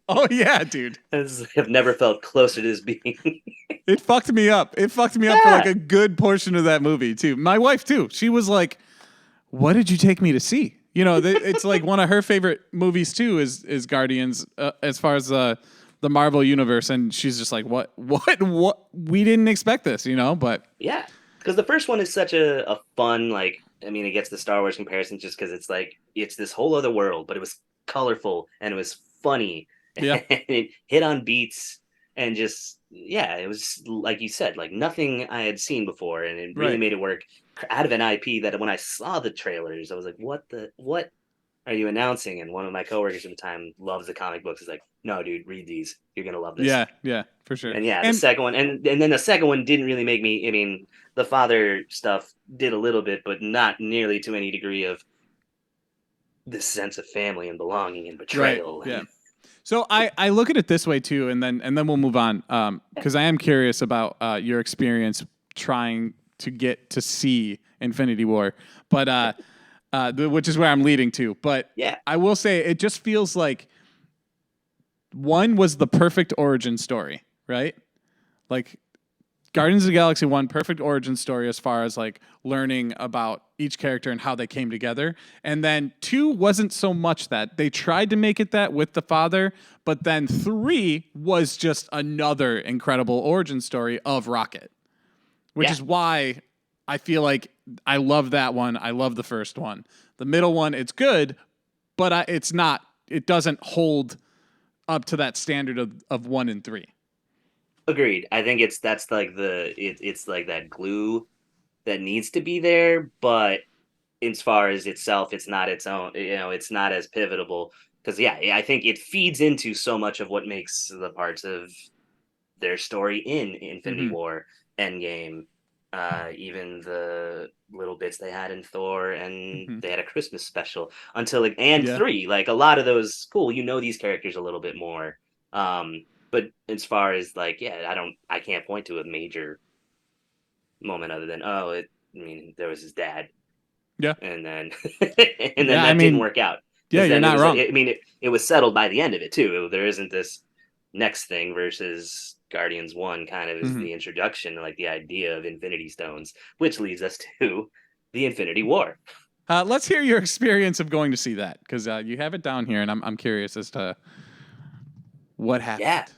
Oh yeah, dude. I've never felt closer to this being. It fucked me up. It fucked me up for like a good portion of that movie too. My wife too. She was like, "What did you take me to see?" You know, it's like one of her favorite movies too is Guardians as far as the Marvel universe, and she's just like, "What? We didn't expect this," you know. But Yeah, because the first one is such a fun, like, I mean, it gets the Star Wars comparison just because it's like it's this whole other world, but it was colorful and it was funny yeah, and it hit on beats and just yeah, it was like you said, like nothing I had seen before, and it really right. made it work out of an IP that when I saw the trailers, I was like, what are you announcing? And one of my coworkers at the time loves the comic books. Is like, no, dude, read these. You're gonna love this. Yeah, for sure. And yeah, the And second one, and then the second one didn't really make me. I mean, the father stuff did a little bit, but not nearly to any degree of this sense of family and belonging and betrayal. right, yeah. So I look at it this way too, and then we'll move on because I am curious about your experience trying to get to see Infinity War, but which is where I'm leading to. But Yeah, I will say it just feels like one was the perfect origin story, right? Like Guardians of the Galaxy 1, perfect origin story as far as like learning about each character and how they came together. And then 2 wasn't so much that. They tried to make it that with the father, but then 3 was just another incredible origin story of Rocket, which is why I feel like I love that one. I love the first one. The middle one, it's good, but it's not, it doesn't hold up to that standard of 1 and 3. agreed. I think that's like it's like that glue that needs to be there, but as far as itself, it's not its own. You know, it's not as pivotal because yeah, I think it feeds into so much of what makes the parts of their story in Infinity Mm-hmm. War, Endgame, even the little bits they had in Thor, and Mm-hmm. they had a Christmas special until like and Yeah. 3. Like a lot of those, cool. You know these characters a little bit more. But as far as like, yeah, I can't point to a major moment other than I mean, there was his dad, Yeah. and then and then Yeah. I that didn't mean, work out yeah, because you're then it not was. wrong. I mean, it was settled by the end of it too. There isn't this next thing versus Guardians 1 kind of is Mm-hmm. the introduction, like the idea of Infinity Stones, which leads us to the Infinity War. Let's hear your experience of going to see that because you have it down here, and I'm curious as to what Yeah. happened.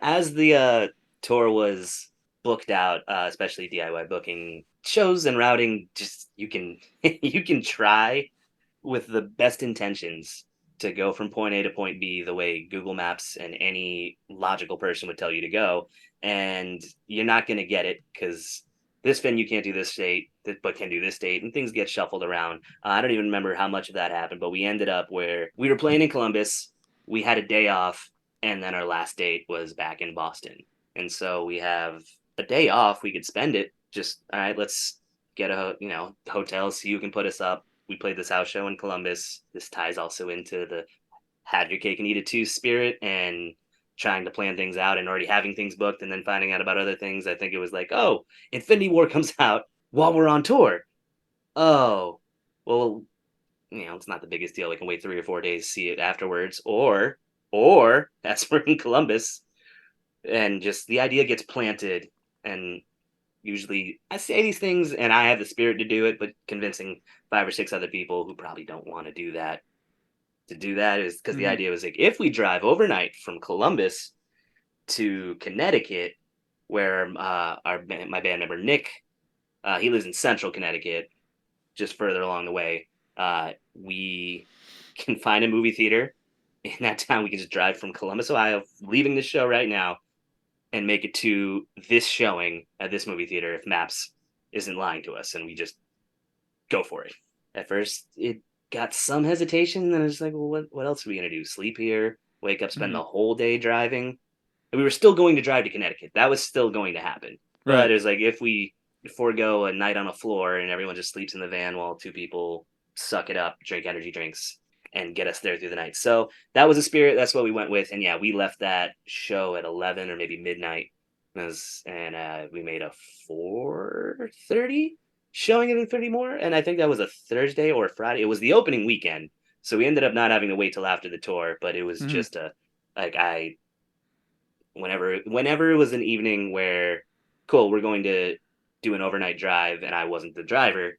As the tour was booked out, especially DIY booking shows and routing, just you can you can try with the best intentions to go from point A to point B the way Google Maps and any logical person would tell you to go, and you're not going to get it because this venue can't do this date, but can do this date, and things get shuffled around. I don't even remember how much of that happened, but we ended up where we were playing in Columbus. We had a day off, and then our last date was back in Boston, and so we have a day off. We could spend it just all right. Let's get a hotel, see who can put us up. We played this house show in Columbus. This ties also into the have your cake and eat it too spirit and trying to plan things out and already having things booked and then finding out about other things. I think it was like, oh, Infinity War comes out while we're on tour. Oh, well, it's not the biggest deal. I can wait 3 or 4 days to see it afterwards. Or as we're in Columbus and just the idea gets planted and usually I say these things and I have the spirit to do it, but convincing 5 or 6 other people who probably don't want to do that is because the Mm-hmm. idea was like if we drive overnight from Columbus to Connecticut, where my band member Nick, he lives in Central Connecticut, just further along the way. We can find a movie theater in that town. We can just drive from Columbus, Ohio, leaving this show right now, and make it to this showing at this movie theater if Maps isn't lying to us, and we just go for it. At first, it got some hesitation, and then I was like, well, what else are we gonna do? Sleep here, wake up, spend Mm-hmm. the whole day driving. And we were still going to drive to Connecticut. That was still going to happen. But Right. it was like if we forego a night on a floor and everyone just sleeps in the van while 2 people suck it up, drink energy drinks, and get us there through the night. So that was a spirit. That's what we went with. And yeah, we left that show at 11 or maybe midnight. And we made a 4:30 showing of Infinity War. And I think that was a Thursday or a Friday. It was the opening weekend. So we ended up not having to wait till after the tour, but it was Mhm. just whenever it was an evening where, cool, we're going to do an overnight drive and I wasn't the driver,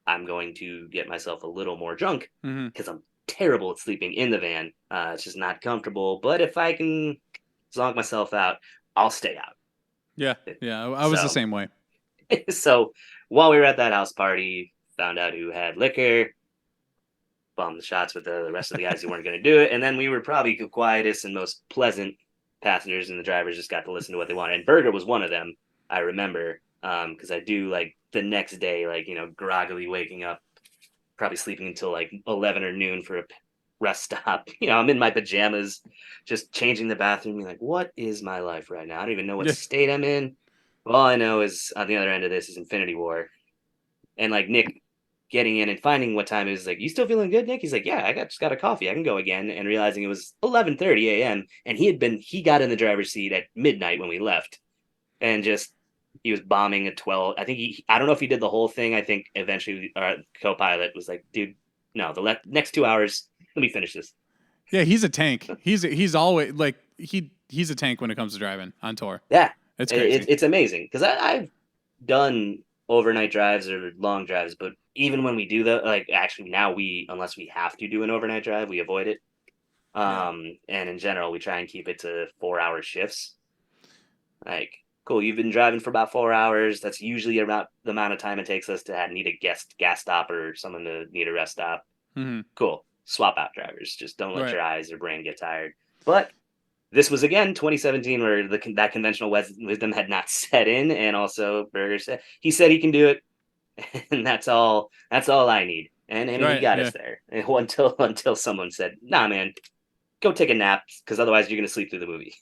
I'm going to get myself a little more drunk because I'm terrible at sleeping in the van. It's just not comfortable. But if I can zonk myself out, I'll stay out. Yeah. I was the same way. So while we were at that house party, found out who had liquor, bummed the shots with the rest of the guys who weren't going to do it. And then we were probably the quietest and most pleasant passengers, and the drivers just got to listen to what they wanted. And Berger was one of them, I remember, because I do like the next day, like, groggily waking up, probably sleeping until like 11 or noon for a rest stop. I'm in my pajamas, just changing the bathroom, being like, what is my life right now? I don't even know what state I'm in. All I know is on the other end of this is Infinity War. And like Nick getting in and finding what time it was, like, you still feeling good, Nick? He's like, yeah, just got a coffee. I can go again. And realizing it was 11:30 a.m. And he got in the driver's seat at midnight when we left. And he was bombing at 12. I think I don't know if he did the whole thing. I think eventually our co-pilot was like, dude, no, the next 2 hours, let me finish this. Yeah, he's a tank. He's always like, he's a tank when it comes to driving on tour. Yeah. It's crazy. It's amazing because I've done overnight drives or long drives, but even when we do actually now unless we have to do an overnight drive, we avoid it. And in general, we try and keep it to 4-hour shifts. Like, cool, you've been driving for about 4 hours. That's usually about the amount of time it takes us to need a gas stop or someone to need a rest stop. Mm-hmm. Cool. Swap out drivers. Just don't let Right. your eyes or brain get tired. But this was, again, 2017, where that conventional wisdom had not set in. And also, Berger said he can do it. And that's all I need. And he got us there. And until someone said, nah, man, go take a nap, because otherwise you're going to sleep through the movie.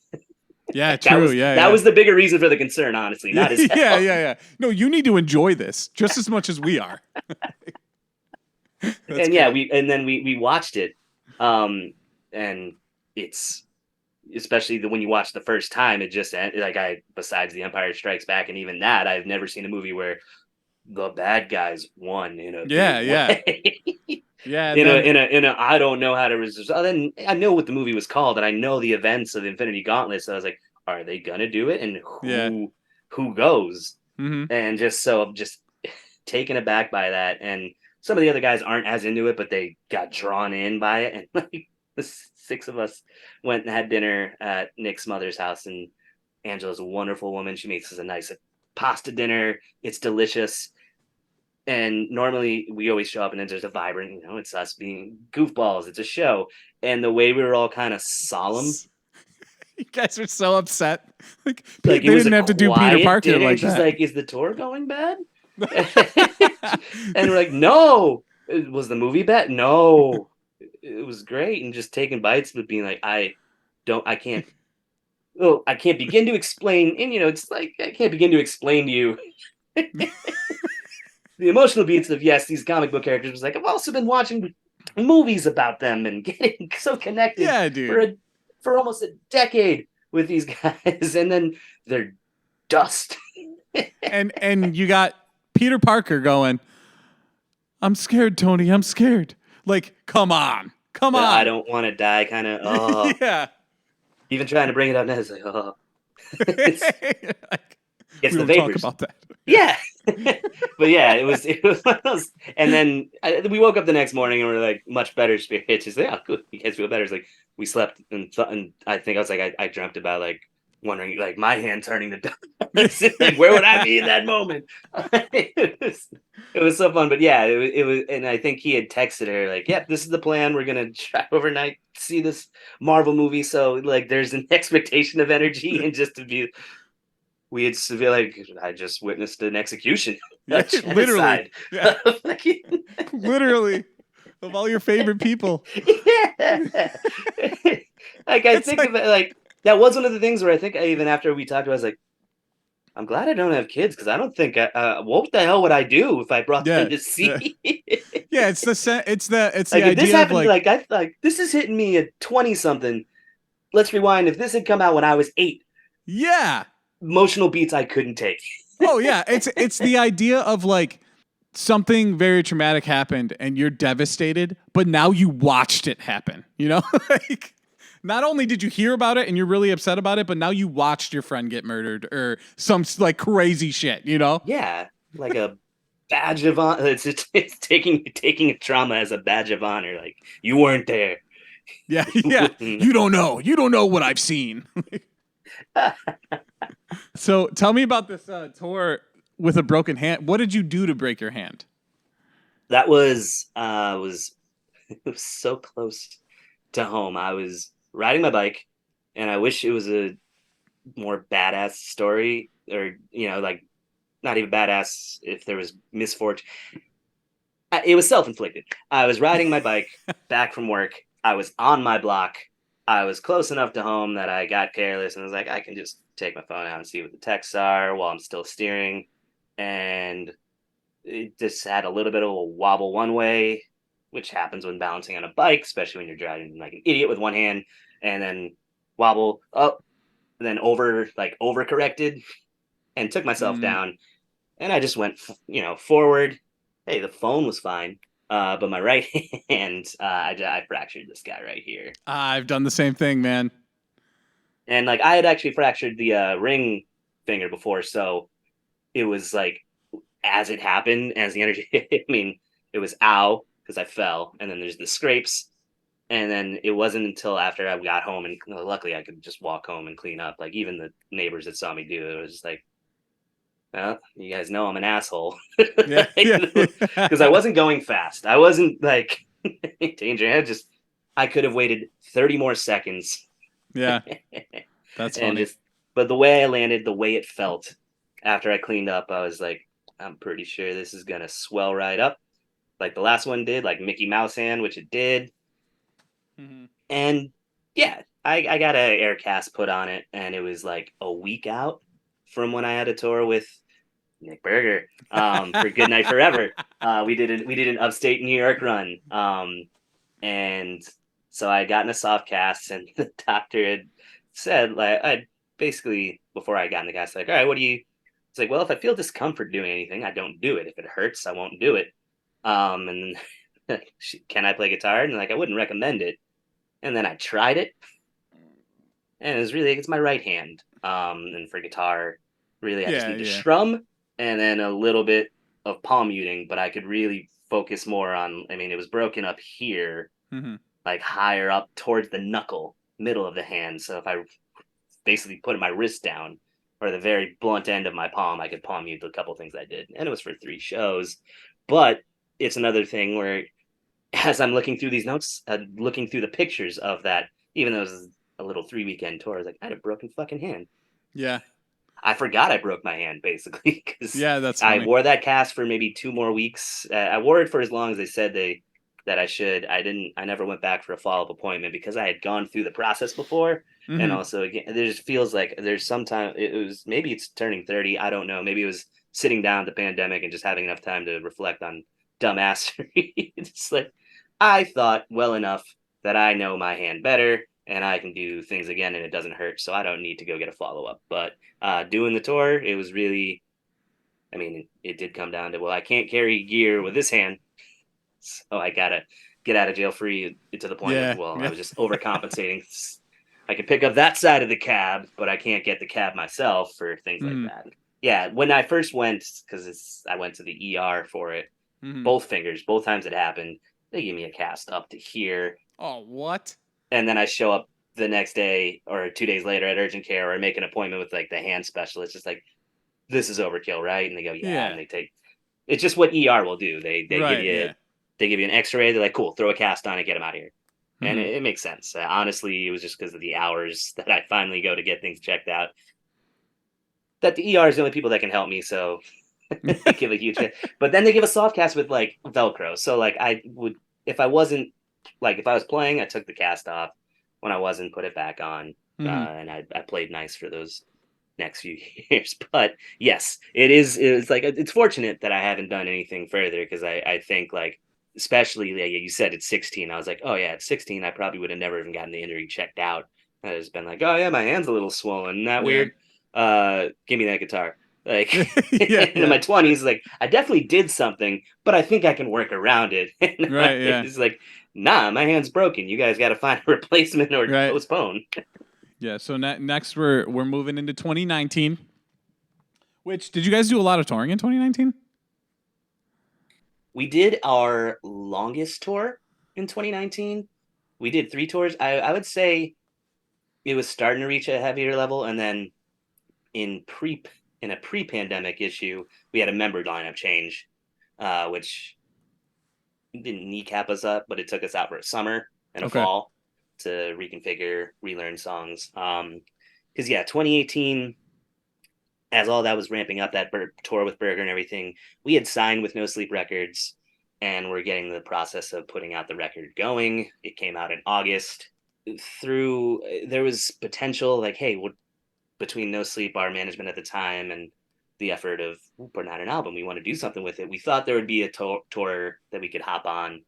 Yeah, true. That was the bigger reason for the concern, honestly, not his health. Yeah. No, you need to enjoy this just as much as we are. And yeah, we watched it. And it's, especially when you watch the first time, it just, like, besides The Empire Strikes Back, and even that, I've never seen a movie where the bad guys won in a big way. Yeah. in a I don't know how to resist. Then I know what the movie was called, and I know the events of Infinity Gauntlet. So I was like, are they gonna do it? And who goes? Mm-hmm. And just taken aback by that. And some of the other guys aren't as into it, but they got drawn in by it. And like the 6 of us went and had dinner at Nick's mother's house, and Angela's a wonderful woman. She makes us a nice pasta dinner. It's delicious. And normally we always show up and then there's a vibrant, it's us being goofballs. It's a show. And the way we were all kind of solemn. You guys are so upset. Like they didn't have to do Peter Parker dinner. like She's that. like, is the tour going bad? And we're like, no. Was the movie bad? No. It was great. And just taking bites, but being like, I can't begin to explain. And, it's like, I can't begin to explain to you the emotional beats of, yes, these comic book characters. Was like, I've also been watching movies about them and getting so connected. Yeah, dude. For almost a decade with these guys, and then they're dust. and you got Peter Parker going, I'm scared, Tony. I'm scared. Like, come on. I don't want to die. Kind of. Oh, yeah. Even trying to bring it up now, it's like, oh. It's we the don't vapors. talk about that. Yeah. But yeah, it was one of those. And then we woke up the next morning and we're like much better spirits. She's like, oh, good. You guys feel better. It's like we slept and I think I was like, I dreamt about like wondering like my hand turning to dust. Like, where would I be in that moment? It was so fun. But yeah, it was, and I think he had texted her like, yep, this is the plan. We're gonna drive overnight, see this Marvel movie. So like there's an expectation of energy, and just to be, we had feel like I just witnessed an execution. Literally. Yeah. Literally. Of all your favorite people. Yeah. Like I think of it like that was one of the things where I think even after we talked, I was like, I'm glad I don't have kids, because I don't think what the hell would I do if I brought them to see? Yeah, it's the like, idea if this happened, of like this is hitting me at 20 something. Let's rewind. If this had come out when I was 8, yeah, emotional beats I couldn't take. Oh yeah, it's the idea of like something very traumatic happened and you're devastated, but now you watched it happen, like not only did you hear about it and you're really upset about it, but now you watched your friend get murdered or some like crazy shit, Yeah, like a badge of honor. It's taking a trauma as a badge of honor. Like, you weren't there. Yeah. You don't know what I've seen. So tell me about this tour with a broken hand. What did you do to break your hand? That was it was so close to home. I was riding my bike, and I wish it was a more badass story, or like not even badass if there was misfortune. It was self-inflicted. I was riding my bike back from work. I was on my block. I was close enough to home that I got careless and was like, I can just take my phone out and see what the texts are while I'm still steering. And it just had a little bit of a wobble one way, which happens when balancing on a bike, especially when you're driving like an idiot with one hand, and then wobble up, and then overcorrected and took myself down. And I just went, forward. Hey, the phone was fine. But my right hand, I fractured this guy right here. I've done the same thing, man. And like I had actually fractured the ring finger before, so it was like as it happened, as the energy hit me, it was ow because I fell, and then there's the scrapes, and then it wasn't until after I got home, and luckily I could just walk home and clean up. Like even the neighbors that saw me do it, was just like, well, you guys know I'm an asshole. Yeah. Because I wasn't going fast. I wasn't like danger. I could have waited 30 more seconds. Yeah. That's funny. But the way I landed, the way it felt after I cleaned up, I was like, I'm pretty sure this is going to swell right up. Like the last one did, like Mickey Mouse hand, which it did. Mm-hmm. And yeah, I got an air cast put on it, and it was like a week out from when I had a tour with Nick Berger for Good Night Forever. We did an upstate New York run, and so I had gotten a soft cast, and the doctor had said, like, I basically before I got in the cast, like, all right, what do you? It's like, well, if I feel discomfort doing anything, I don't do it. If it hurts, I won't do it. And then, can I play guitar? And like, I wouldn't recommend it. And then I tried it, and it was really, it's my right hand. And for guitar, really, I just need to strum and then a little bit of palm muting, but I could really focus more on, it was broken up here, like higher up towards the knuckle, middle of the hand. So if I basically put my wrist down or the very blunt end of my palm, I could palm mute a couple things I did. And it was for 3 shows. But it's another thing where as I'm looking through these notes, looking through the pictures of that, even though it was a little 3-weekend tour, I was like, I had a broken fucking hand. Yeah. I forgot I broke my hand, basically. That's funny. I wore that cast for maybe 2 more weeks. I wore it for as long as they said that I should. I never went back for a follow-up appointment because I had gone through the process before. Mm-hmm. And also, again, there just feels like there's sometime, maybe it's turning 30. I don't know. Maybe it was sitting down the pandemic and just having enough time to reflect on dumbassery. It's like, I thought well enough that I know my hand better and I can do things again and it doesn't hurt, so I don't need to go get a follow-up. But doing the tour, it was really, it did come down to, well, I can't carry gear with this hand, so I gotta get out of jail free to the point of, I was just overcompensating. I could pick up that side of the cab, but I can't get the cab myself for things like that. Yeah, when I first went, because I went to the ER for it, both fingers, both times it happened, they gave me a cast up to here. Oh, what? And then I show up the next day or 2 days later at urgent care or make an appointment with like the hand specialist. It's like, this is overkill, right? And they go, yeah. And they take, it's just what ER will do. They give you an x-ray. They're like, cool, throw a cast on it, get them out of here. And it makes sense. Honestly, it was just because of the hours that I finally go to get things checked out. That the ER is the only people that can help me. So they give a huge, but then they give a soft cast with like Velcro. So like if I was playing, I took the cast off. When I wasn't, put it back on. And I played nice for those next few years. But yes, it's fortunate that I haven't done anything further, because I think, like, especially you said it's 16. I was like, oh yeah, at 16, I probably would have never even gotten the injury checked out. I just been like, oh yeah, my hand's a little swollen. Isn't that weird? Give me that guitar. Like Yeah, in my 20s, like I definitely did something, but I think I can work around it. And Right, yeah. it's like, nah, my hand's broken. You guys got to find a replacement or Right. postpone. Yeah, so next we're moving into 2019. Which, did you guys do a lot of touring in 2019? We did our longest tour in 2019. We did 3 tours. I would say it was starting to reach a heavier level, and then in a pre-pandemic issue, we had a member lineup change, which didn't kneecap us up, but it took us out for a summer and a Okay. fall to reconfigure, relearn songs. Because 2018, as all that was ramping up, that tour with Burger and everything, we had signed with No Sleep Records, and we're getting the process of putting out the record going. It came out in August. There was potential, like, hey, between No Sleep, our management at the time, and the effort of putting out an album, we want to do something with it. We thought there would be a tour that we could hop on.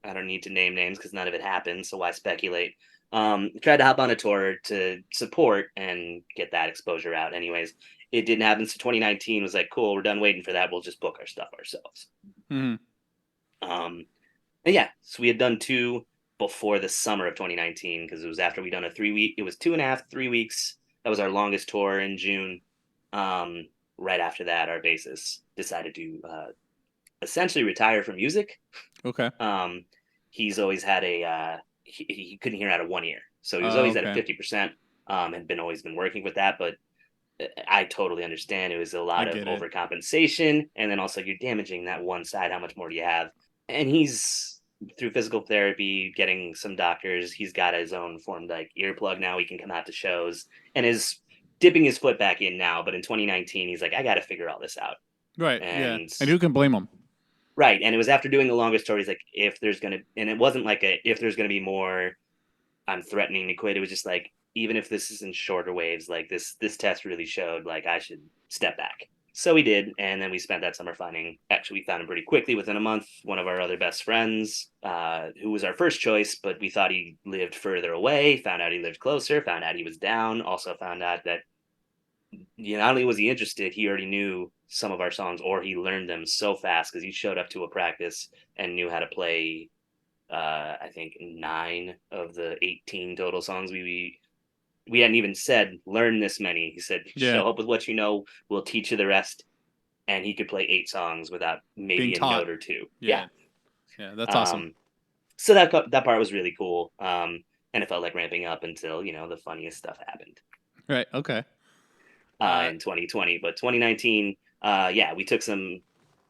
I don't need to name names because none of it happened, so why speculate? Tried to hop on a tour to support and get that exposure out. Anyways, it didn't happen. So 2019 was like, cool, we're done waiting for that. We'll just book our stuff ourselves. Mm-hmm. So we had done 2 before the summer of 2019 because it was after we'd done a 3-week. It was 2.5, 3 weeks. That was our longest tour in June. Right after that, our bassist decided to essentially retire from music. Okay. He's always had he couldn't hear out of one ear, so he was always at a 50%. Had always been working with that, but I totally understand. It was a lot of overcompensation, and then also you're damaging that one side. How much more do you have? And he's through physical therapy, getting some doctors. He's got his own formed like earplug now. He can come out to shows and is dipping his foot back in now. But in 2019, he's like, I got to figure all this out. Right. And who can blame him? Right. And it was after doing the longest tour, he's like, if there's going to, and it wasn't like if there's going to be more, I'm threatening to quit. It was just like, even if this is in shorter waves, like this test really showed like I should step back. So we did. And then we spent that summer we found him pretty quickly within a month. One of our other best friends, who was our first choice, but we thought he lived further away, found out he lived closer, found out he was down, also found out that not only was he interested, he already knew some of our songs, or he learned them so fast because he showed up to a practice and knew how to play I think 9 of the 18 total songs we hadn't even said learn this many. He said show up with what you know, we'll teach you the rest. And he could play 8 songs without maybe a note or 2. Yeah, that's awesome. So that part was really cool, and it felt like ramping up until the funniest stuff happened. Right. Okay. In 2020, but 2019, we took some.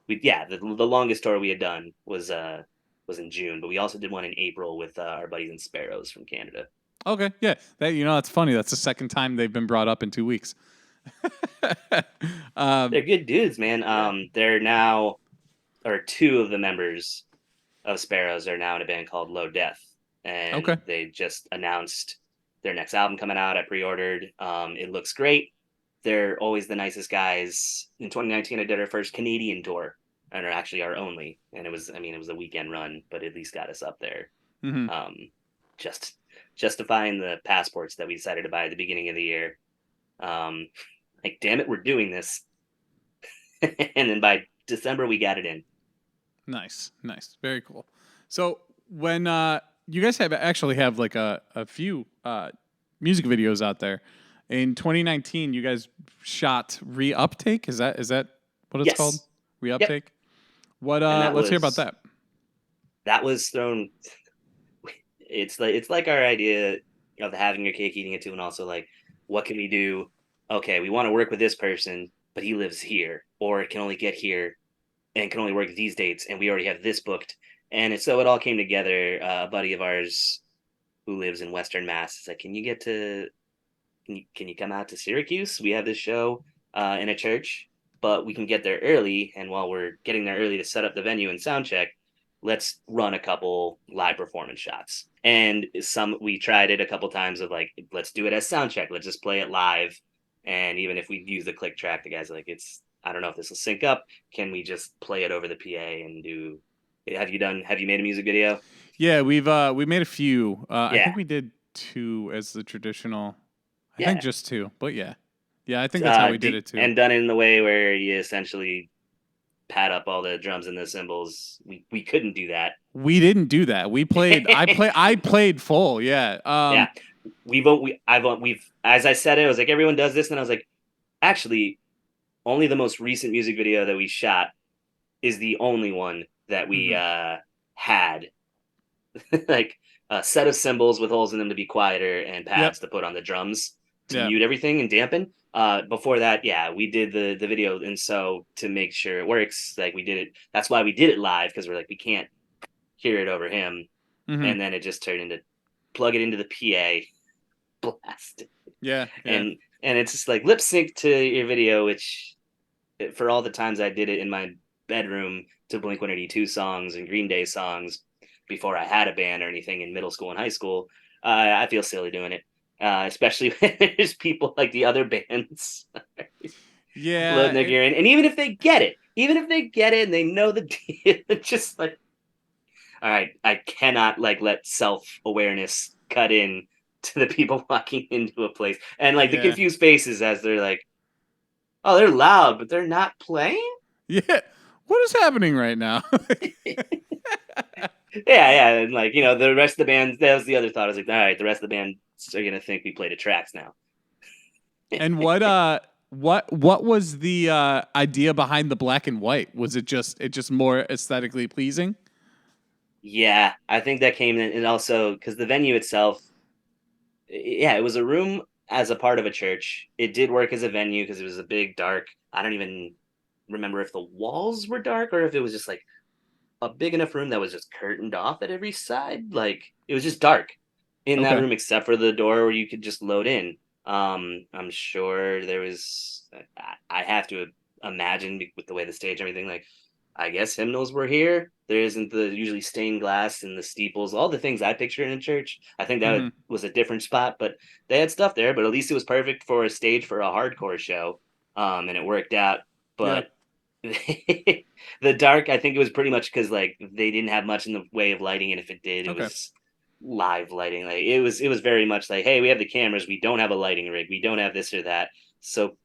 The longest tour we had done was in June, but we also did one in April with our buddies in Sparrows from Canada. Okay, yeah, that's funny. That's the second time they've been brought up in 2 weeks. They're good dudes, man. They're now, or 2 of the members of Sparrows are now in a band called Low Death, and they just announced their next album coming out. I pre-ordered. It looks great. They're always the nicest guys. In 2019, I did our first Canadian tour, and are actually our only. And it was a weekend run, but at least got us up there. Mm-hmm. Just justifying the passports that we decided to buy at the beginning of the year. Like, damn it, we're doing this. And then by December, we got it in. Nice. Very cool. So when you guys have like a few music videos out there. In 2019, you guys shot Reuptake. Is that what it's called? Reuptake. Yep. What? Let's hear about that. That was thrown. It's like our idea of having your cake, eating it too, and also like, what can we do? Okay, we want to work with this person, but he lives here, or can only get here, and can only work these dates, and we already have this booked. And so it all came together. A buddy of ours who lives in Western Mass is like, can you come out to Syracuse? We have this show in a church, but we can get there early. And while we're getting there early to set up the venue and sound check, let's run a couple live performance shots. And we tried it a couple times of like, let's do it as sound check. Let's just play it live. And even if we use the click track, the guys are like, I don't know if this will sync up. Can we just play it over the PA and do? Have you made a music video? Yeah, we made a few. I think we did 2 as the traditional. I think just 2, but yeah. Yeah, I think that's how we did it too. And done it in the way where you essentially pad up all the drums and the cymbals. We couldn't do that. We didn't do that. We played. I played full. Yeah. Yeah. We've as I said it, I was like, everyone does this, and I was like, actually, only the most recent music video that we shot is the only one that we had like a set of cymbals with holes in them to be quieter and pads to put on the drums to mute everything and dampen. Before that, we did the video, and so to make sure it works, like we did it. That's why we did it live, because we're like, we can't hear it over him, and then it just turned into plug it into the PA, blast it. And it's just like lip sync to your video, which for all the times I did it in my bedroom to Blink-182 songs and Green Day songs before I had a band or anything in middle school and high school, I feel silly doing it. Especially when there's people like the other bands loading their gear in. And even if they get it and they know the deal, it's just like, all right, I cannot like let self-awareness cut in to the people walking into a place. And like the confused faces as they're like, oh, they're loud, but they're not playing? Yeah. What is happening right now? And like, the rest of the band, that was the other thought. I was like, all right, the rest of the band are gonna think we played the tracks now. And what was the idea behind the black and white? Was it just more aesthetically pleasing? Yeah, I think that came in, and also because the venue itself, it was a room as a part of a church. It did work as a venue because it was a big, dark. I don't even remember if the walls were dark or if it was just like a big enough room that was just curtained off at every side. Like it was just dark in that room, except for the door where you could just load in. I'm sure there was. I have to imagine with the way the stage and everything, like I guess hymnals were here. There isn't the usually stained glass and the steeples, all the things I picture in a church. I think that was a different spot, but they had stuff there. But at least it was perfect for a stage for a hardcore show, and it worked out. But the dark, I think it was pretty much because like they didn't have much in the way of lighting, and if it did, it was live lighting. Like it was very much like, hey, we have the cameras, we don't have a lighting rig, we don't have this or that. So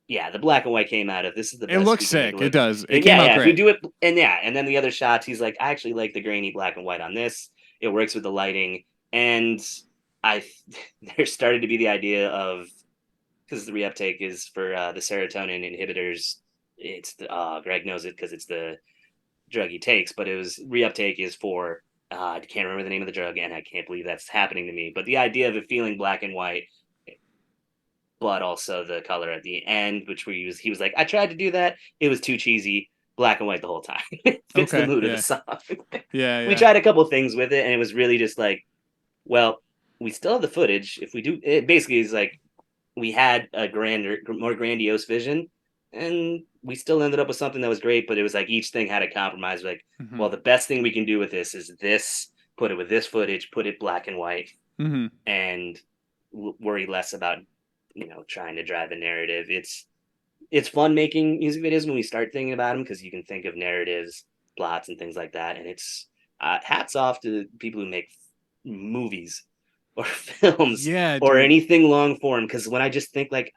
yeah, the black and white came out of this is the best. It looks sick. It does. It came out great. We do it, and then the other shots, he's like, I actually like the grainy black and white on this. It works with the lighting, and there started to be the idea of, because the reuptake is for the serotonin inhibitors. It's the Greg knows it because it's the drug he takes, but it was reuptake is for I can't remember the name of the drug, and I can't believe that's happening to me. But the idea of it feeling black and white, but also the color at the end, which he was like, I tried to do that. It was too cheesy. Black and white the whole time. Fits the mood of the song. We tried a couple things with it, and it was really just like, well, we still have the footage. If we do, it basically is like we had a more grandiose vision, and we still ended up with something that was great, but it was like each thing had a compromise. Like, well, the best thing we can do with this is this, put it with this footage, put it black and white, and worry less about, trying to drive a narrative. It's fun making music videos when we start thinking about them, because you can think of narratives, plots, and things like that. And it's hats off to people who make movies or films or anything long form. Because when I just think like,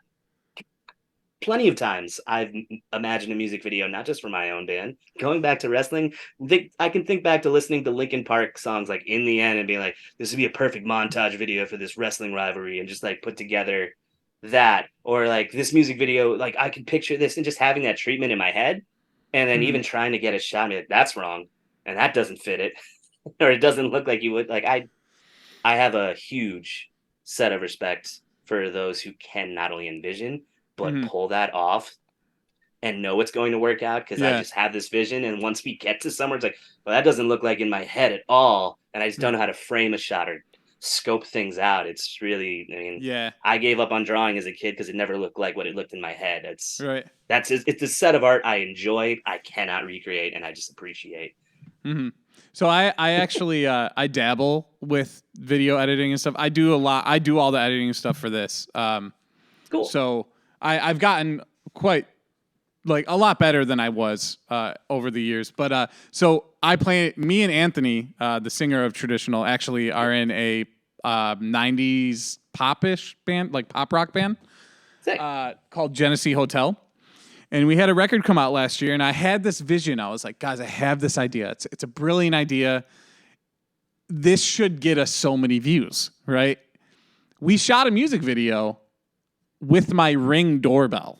plenty of times I've imagined a music video, not just for my own band. Going back to wrestling, I can think back to listening to Linkin Park songs like In the End and being like, this would be a perfect montage video for this wrestling rivalry, and just like put together that, or like this music video, like I can picture this, and just having that treatment in my head, and then even trying to get a shot, like, that's wrong, and that doesn't fit it, or it doesn't look like you would. Like I have a huge set of respect for those who can not only envision but pull that off and know it's going to work out, because I just have this vision, and once we get to somewhere, it's like, well, that doesn't look like in my head at all, and I just don't know how to frame a shot or scope things out. It's really, I gave up on drawing as a kid because it never looked like what it looked in my head. It's a set of art I enjoy, I cannot recreate, and I just appreciate. So I actually I dabble with video editing and stuff. I do a lot. I do all the editing stuff for this. Cool. So I've gotten quite like a lot better than I was over the years. But so me and Anthony, the singer of Traditional, actually are in a 90s popish band, like pop rock band. called Genesee Hotel. And we had a record come out last year, and I had this vision. I was like, guys, I have this idea. It's a brilliant idea. This should get us so many views, right? We shot a music video with my Ring doorbell.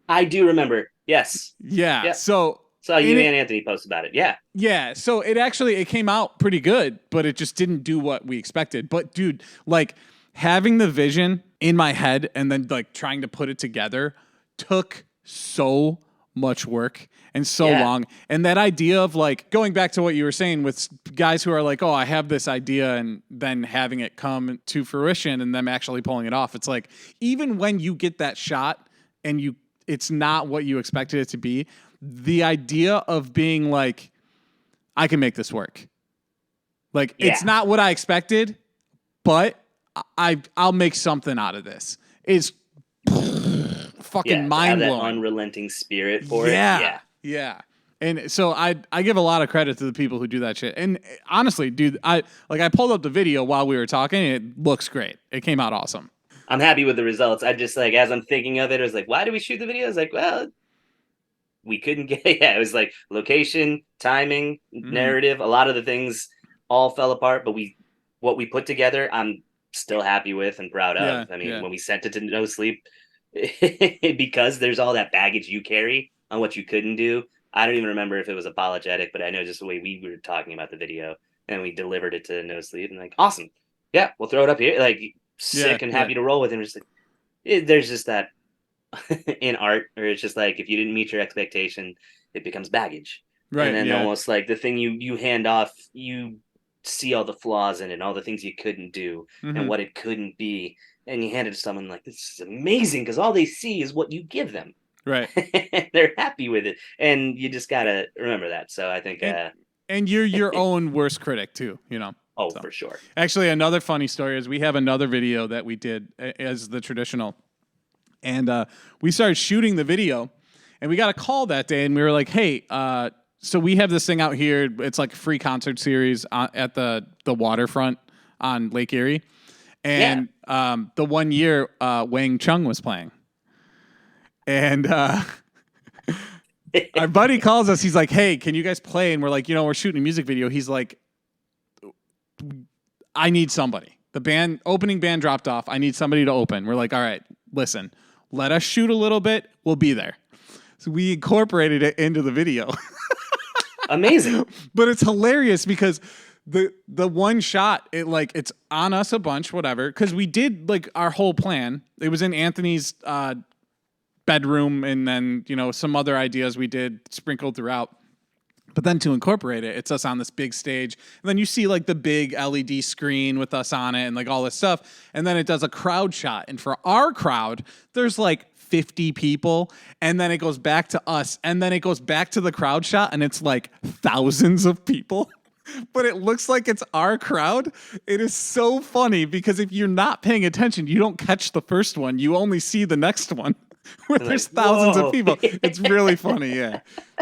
I do remember. Yes. Yeah. Yep. So you and Anthony post about it. Yeah. Yeah. So it came out pretty good, but it just didn't do what we expected. But dude, like having the vision in my head and then like trying to put it together took so much work and so long. And that idea of like going back to what you were saying with guys who are like, oh, I have this idea, and then having it come to fruition and them actually pulling it off. It's like, even when you get that shot and it's not what you expected it to be, the idea of being like, I can make this work. Like, it's not what I expected, but I'll make something out of this. It's fucking mind blowing. That unrelenting spirit for it. Yeah. And so I give a lot of credit to the people who do that shit. And honestly, dude, I pulled up the video while we were talking. It looks great. It came out awesome. I'm happy with the results. I just like, as I'm thinking of it, I was like, why did we shoot the video? I was like, well, we couldn't get, it was like location, timing, narrative. A lot of the things all fell apart, but what we put together, I'm still happy with and proud of. I mean, when we sent it to No Sleep, because there's all that baggage you carry on what you couldn't do. I don't even remember if it was apologetic, but I know just the way we were talking about the video, and we delivered it to No Sleep, and like, awesome. Yeah, we'll throw it up here. Like, sick and happy to roll with it. Just like, there's just that in art, or it's just like, if you didn't meet your expectation, it becomes baggage. Right. And then almost like the thing you hand off, you see all the flaws in it, and all the things you couldn't do and what it couldn't be. And you hand it to someone like, this is amazing, because all they see is what you give them. Right. They're happy with it. And you just got to remember that. So I think... and you're your own worst critic too, you know? Oh, so. For sure. Actually, another funny story is we have another video that we did as the traditional. And we started shooting the video, and we got a call that day, and we were like, hey, so we have this thing out here. It's like a free concert series at the waterfront on Lake Erie. And the one year Wang Chung was playing. And our buddy calls us. He's like, hey, can you guys play? And we're like, we're shooting a music video. He's like, I need somebody. The opening band dropped off. I need somebody to open. We're like, all right, listen, let us shoot a little bit. We'll be there. So we incorporated it into the video. Amazing. But it's hilarious because the one shot, it's on us a bunch, whatever, because we did like our whole plan. It was in Anthony's bedroom, and then some other ideas we did sprinkled throughout. But then to incorporate it, it's us on this big stage, and then you see like the big LED screen with us on it and like all this stuff, and then it does a crowd shot, and for our crowd, there's like 50 people, and then it goes back to us, and then it goes back to the crowd shot, and it's like thousands of people. But it looks like it's our crowd. It is so funny because if you're not paying attention, you don't catch the first one. You only see the next one where there's thousands of people. It's really funny, yeah.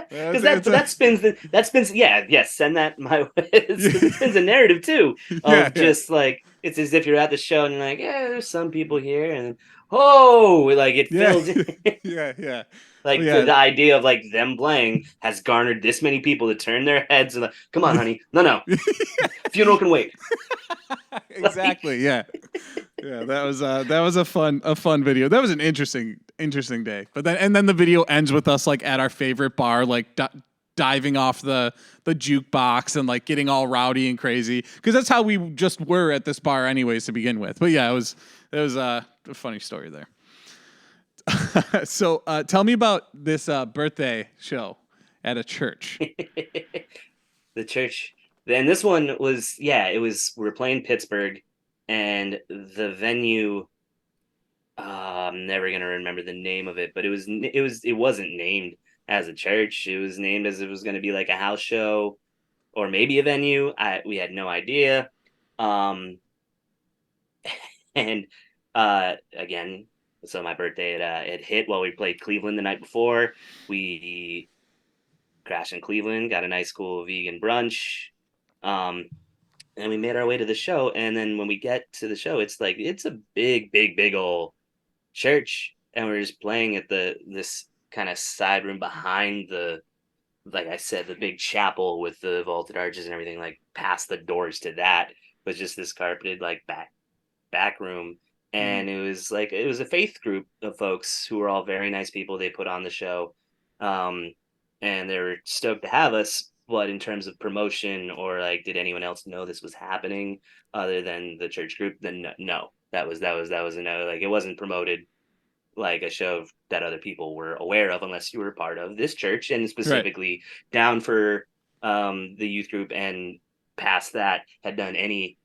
Because that spins. Yeah. Send that my way. It spins a narrative too of just like, it's as if you're at the show and you're like, yeah, there's some people here, and like it fills in. Yeah. Like the idea of like them playing has garnered this many people to turn their heads and like, come on, honey, no, funeral can wait. Exactly, yeah. That was a fun video. That was an interesting day. But then the video ends with us like at our favorite bar, like diving off the jukebox and like getting all rowdy and crazy, because that's how we just were at this bar anyways to begin with. But yeah, it was a funny story there. So tell me about this birthday show at a church. The church. And this one was, we were playing Pittsburgh, and the venue, I'm never going to remember the name of it, but it wasn't named as a church. It was named as it was going to be like a house show or maybe a venue. We had no idea. And again, so my birthday, it hit while we played Cleveland the night before. We crashed in Cleveland, got a nice cool vegan brunch. And we made our way to the show. And then when we get to the show, it's like, it's a big old church, and we were just playing at this kind of side room behind like I said, the big chapel with the vaulted arches and everything. Like past the doors to that was just this carpeted like back room. And it was a faith group of folks who were all very nice people. They put on the show, and they were stoked to have us. But in terms of promotion or like, did anyone else know this was happening other than the church group? Then no, that was a no. Like, it wasn't promoted like a show that other people were aware of unless you were part of this church, and specifically down for the youth group, and past that had done any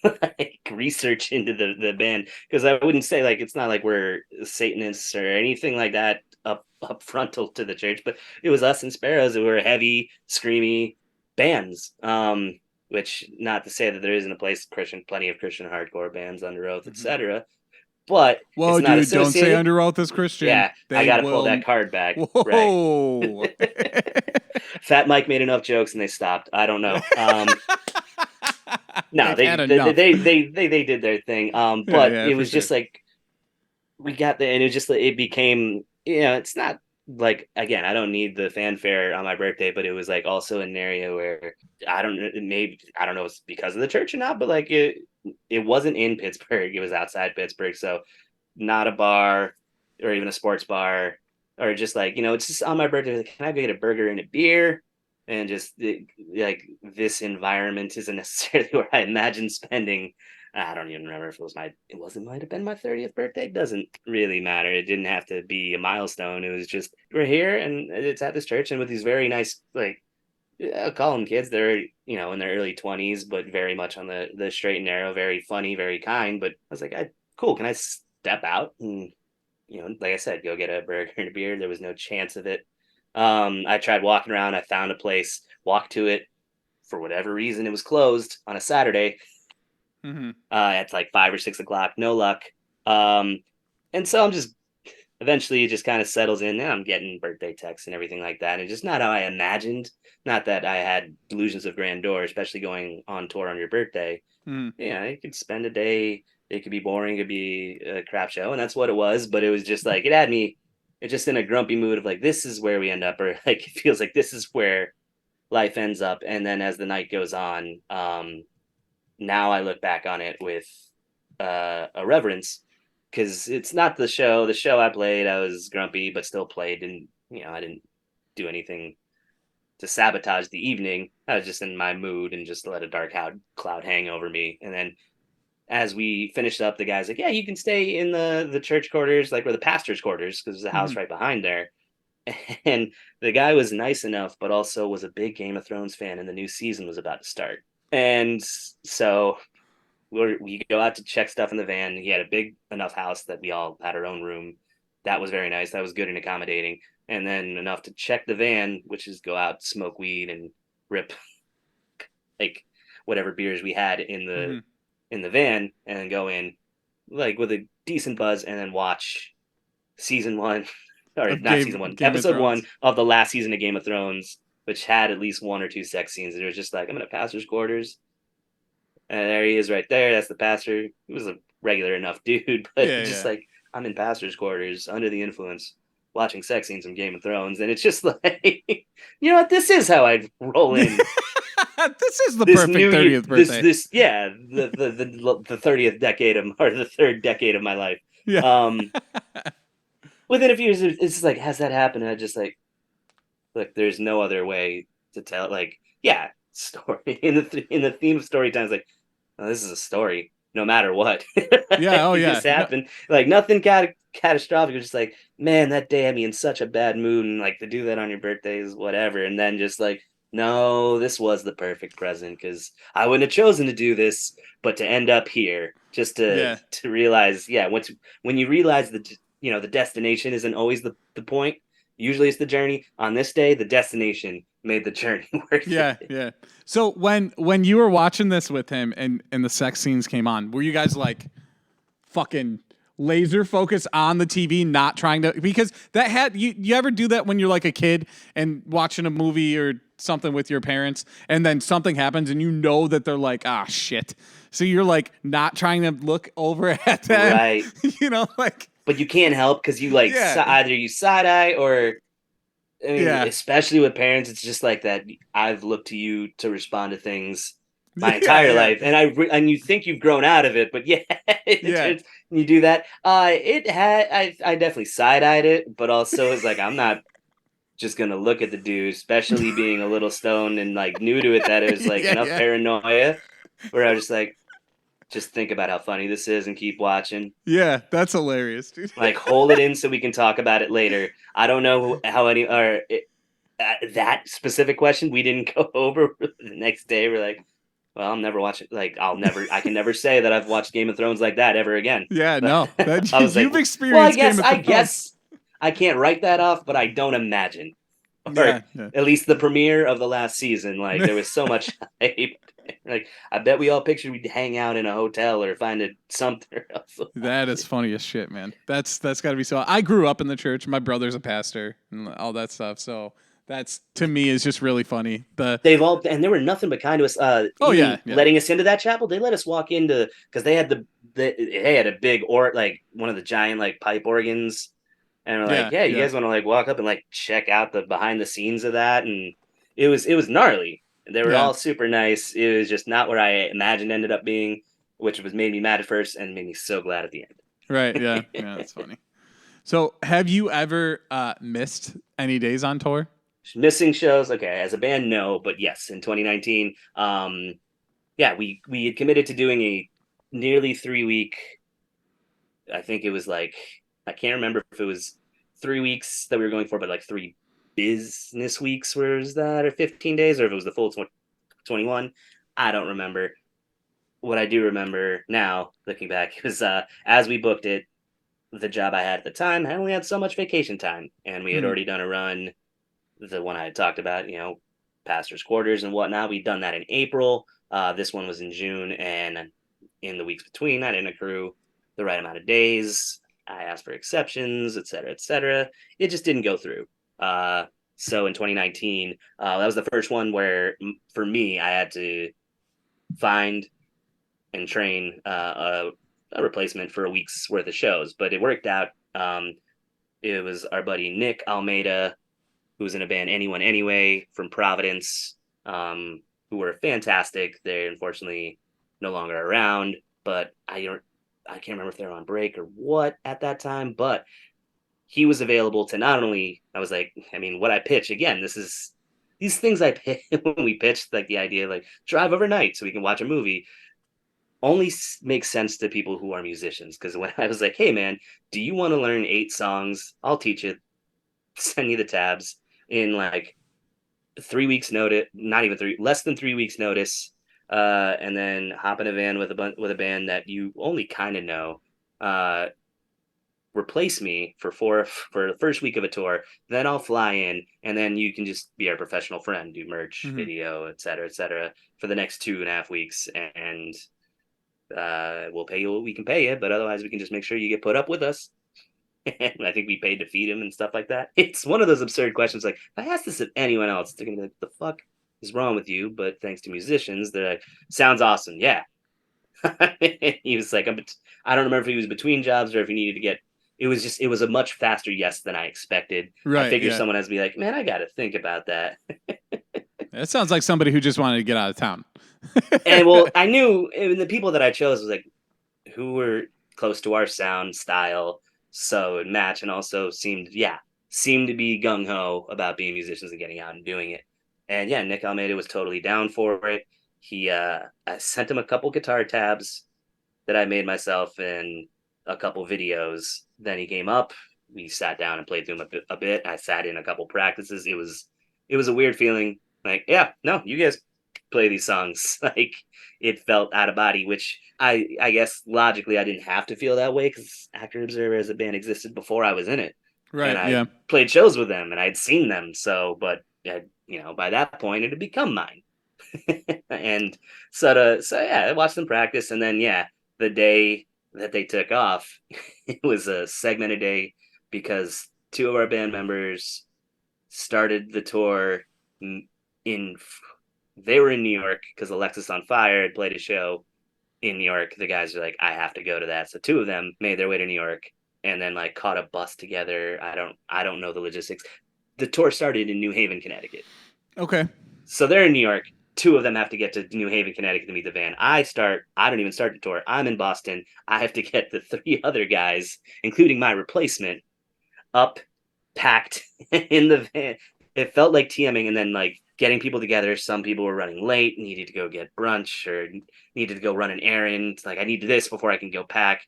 like research into the band, because I wouldn't say, like, it's not like we're Satanists or anything like that up frontal to the church, but it was us and Sparrows that were heavy, screamy bands. Which, not to say that there isn't a place plenty of Christian hardcore bands, Under Oath, etc. But whoa, it's not dude, don't say associated. Under Oath is Christian. Yeah, I got to pull that card back. Whoa. Right. Fat Mike made enough jokes and they stopped. I don't know. No, they did their thing. But it was just like, we got there, and it became, it's not like, again, I don't need the fanfare on my birthday, but it was like also an area where I don't know if it's because of the church or not, but like it wasn't in Pittsburgh, it was outside Pittsburgh, so not a bar or even a sports bar, or just like, it's just on my birthday, like, can I go get a burger and a beer? And just like, this environment isn't necessarily where I imagine spending. I don't even remember if it might have been my 30th birthday. It doesn't really matter. It didn't have to be a milestone. It was just, we're here and it's at this church, and with these very nice, like, I'll call them kids. They're, in their early 20s, but very much on the straight and narrow, very funny, very kind. But I was like, cool. Can I step out and, like I said, go get a burger and a beer? There was no chance of it. I tried walking around. I found a place, walked to it. For whatever reason, it was closed on a Saturday. At like 5 or 6 o'clock. No luck. And so eventually it just kind of settles in. And I'm getting birthday texts and everything like that. And just not how I imagined. Not that I had delusions of grandeur, especially going on tour on your birthday. Yeah, you could spend a day. It could be boring. It could be a crap show. And that's what it was. But it was just like, it had me just in a grumpy mood of like, this is where we end up. Or like, it feels like this is where life ends up. And then as the night goes on, now I look back on it with a reverence, because it's not the show. The show I played, I was grumpy, but still played. And, I didn't do anything to sabotage the evening. I was just in my mood and just let a dark cloud hang over me. And then as we finished up, the guy's like, yeah, you can stay in the church quarters, like where the pastor's quarters, because there's a house right behind there. And the guy was nice enough, but also was a big Game of Thrones fan, and the new season was about to start. And so we go out to check stuff in the van. He had a big enough house that we all had our own room. That was very nice. That was good and accommodating. And then enough to check the van, which is go out, smoke weed, and rip like whatever beers we had in the van, and then go in like with a decent buzz, and then watch season 1, or not season 1, episode 1 of the last season of Game of Thrones, which had at least 1 or 2 sex scenes. It was just like, I'm in a pastor's quarters, and there he is right there. That's the pastor. He was a regular enough dude, but like, I'm in pastor's quarters under the influence, watching sex scenes from Game of Thrones. And it's just like, you know what? This is how I'd roll in. This is the perfect 30th birthday. The 30th decade or the third decade of my life. Yeah. Within a few years, it's just like, has that happened? And I just like, look, there's no other way to tell. Like, yeah, story in the theme of story time is like, oh, this is a story, no matter what. Yeah. Oh, it yeah. Just happened. Like, nothing catastrophic. It was just like, man, that day had me in such a bad mood, and like, to do that on your birthday is whatever. And then just like, no, this was the perfect present, because I wouldn't have chosen to do this, but to end up here, just to realize, when you realize that, the destination isn't always the point. Usually it's the journey. On this day, the destination made the journey worth it. Yeah. So when you were watching this with him and the sex scenes came on, were you guys like fucking laser focus on the TV, not trying to, because that had you ever do that when you're like a kid and watching a movie or something with your parents, and then something happens, and you know that they're like, ah, shit. So you're like not trying to look over at them, Right? like. But you can't help because you like either you side eye or. I mean, especially with parents, it's just like that. I've looked to you to respond to things my entire life, and and you think you've grown out of it, but you do that. I definitely side-eyed it, but also it's like I'm not just gonna look at the dude, especially being a little stoned and like new to it. That it was like enough paranoia where I was just like, just think about how funny this is and keep watching. Yeah, that's hilarious, dude. Like hold it in so we can talk about it later. I don't know how any or. That specific question we didn't go over. The next day we're like, well, I'm never watching, like I can never say that I've watched Game of Thrones like that ever again. Yeah, no, I was you've like, experienced well, Game of Thrones. I guess I can't write that off, but I don't imagine, or at least the premiere of the last season, like there was so much hype. Like I bet we all pictured we'd hang out in a hotel or find something else. That is funny as shit, man. That's got to be so. I grew up in the church. My brother's a pastor and all that stuff, so. That's to me is just really funny. They've all and they were nothing but kind to us. Letting us into that chapel. They let us walk into because they had they had a big like one of the giant like pipe organs, and we're like, you guys want to like walk up and like check out the behind the scenes of that, and it was gnarly. They were all super nice. It was just not where I imagined ended up being, which was made me mad at first and made me so glad at the end. Right? Yeah, that's funny. So, have you ever missed any days on tour? Missing shows, okay, as a band, no, but yes, in 2019, we had committed to doing a nearly 3-week, I think it was like, I can't remember if it was 3 weeks that we were going for, but like 3 business weeks, where was that, or 15 days, or if it was the full 21, I don't remember. What I do remember now, looking back, was as we booked it, the job I had at the time, I only had so much vacation time, and we had already done a run. The one I had talked about, pastor's quarters and whatnot. We'd done that in April. This one was in June, and in the weeks between, I didn't accrue the right amount of days. I asked for exceptions, et cetera, et cetera. It just didn't go through. So in 2019, that was the first one where, for me, I had to find and train a replacement for a week's worth of shows. But it worked out. It was our buddy Nick Almeida, who was in a band Anyone Anyway from Providence, who were fantastic. They're unfortunately no longer around, but I can't remember if they were on break or what at that time, but he was available to not only, I was like, I mean, what I pitch, again, these things I pitch when we pitched, like the idea of like drive overnight so we can watch a movie, only makes sense to people who are musicians. Because when I was like, hey man, do you want to learn 8 songs? I'll teach you, send you the tabs in like 3 weeks notice, not even 3, less than 3 weeks notice, and then hop in a van with a band that you only kind of know, replace me for the first week of a tour, then I'll fly in, and then you can just be our professional friend, do merch, video, et cetera, for the next 2.5 weeks, and we'll pay you what we can pay you, but otherwise we can just make sure you get put up with us. And I think we paid to feed him and stuff like that. It's one of those absurd questions. Like, if I ask this of anyone else, they're gonna be like, "The fuck is wrong with you?" But thanks to musicians, they're like, "Sounds awesome, yeah." He was like, I don't remember if he was between jobs or if he needed to get. It was a much faster yes than I expected. Right, I figured someone has to be like, "Man, I got to think about that." It sounds like somebody who just wanted to get out of town. And well, I knew the people that I chose was like who were close to our sound style. So it matched, and also seemed to be gung-ho about being musicians and getting out and doing it. And yeah, Nick Almeida was totally down for it. I sent him a couple guitar tabs that I made myself and a couple videos. Then he came up, we sat down and played through him a bit. I sat in a couple practices. It was a weird feeling. Like, yeah, no, you guys play these songs. Like, it felt out of body, which I guess logically I didn't have to feel that way because Actor Observer as a band existed before I was in it. Right. And I played shows with them and I'd seen them. So, but by that point it had become mine. And so I watched them practice, and then the day that they took off, it was a segmented day because 2 of our band members started the tour they were in New York because Alexis on Fire had played a show in New York. The guys are like, I have to go to that. So two of them made their way to New York and then like caught a bus together. I don't know the logistics. The tour started in New Haven, Connecticut. Okay. So they're in New York. Two of them have to get to New Haven, Connecticut to meet the band. I don't even start the tour. I'm in Boston. I have to get the three other guys, including my replacement, up, packed in the van. It felt like TMing and then like getting people together. Some people were running late, needed to go get brunch or needed to go run an errand. Like I need this before I can go pack.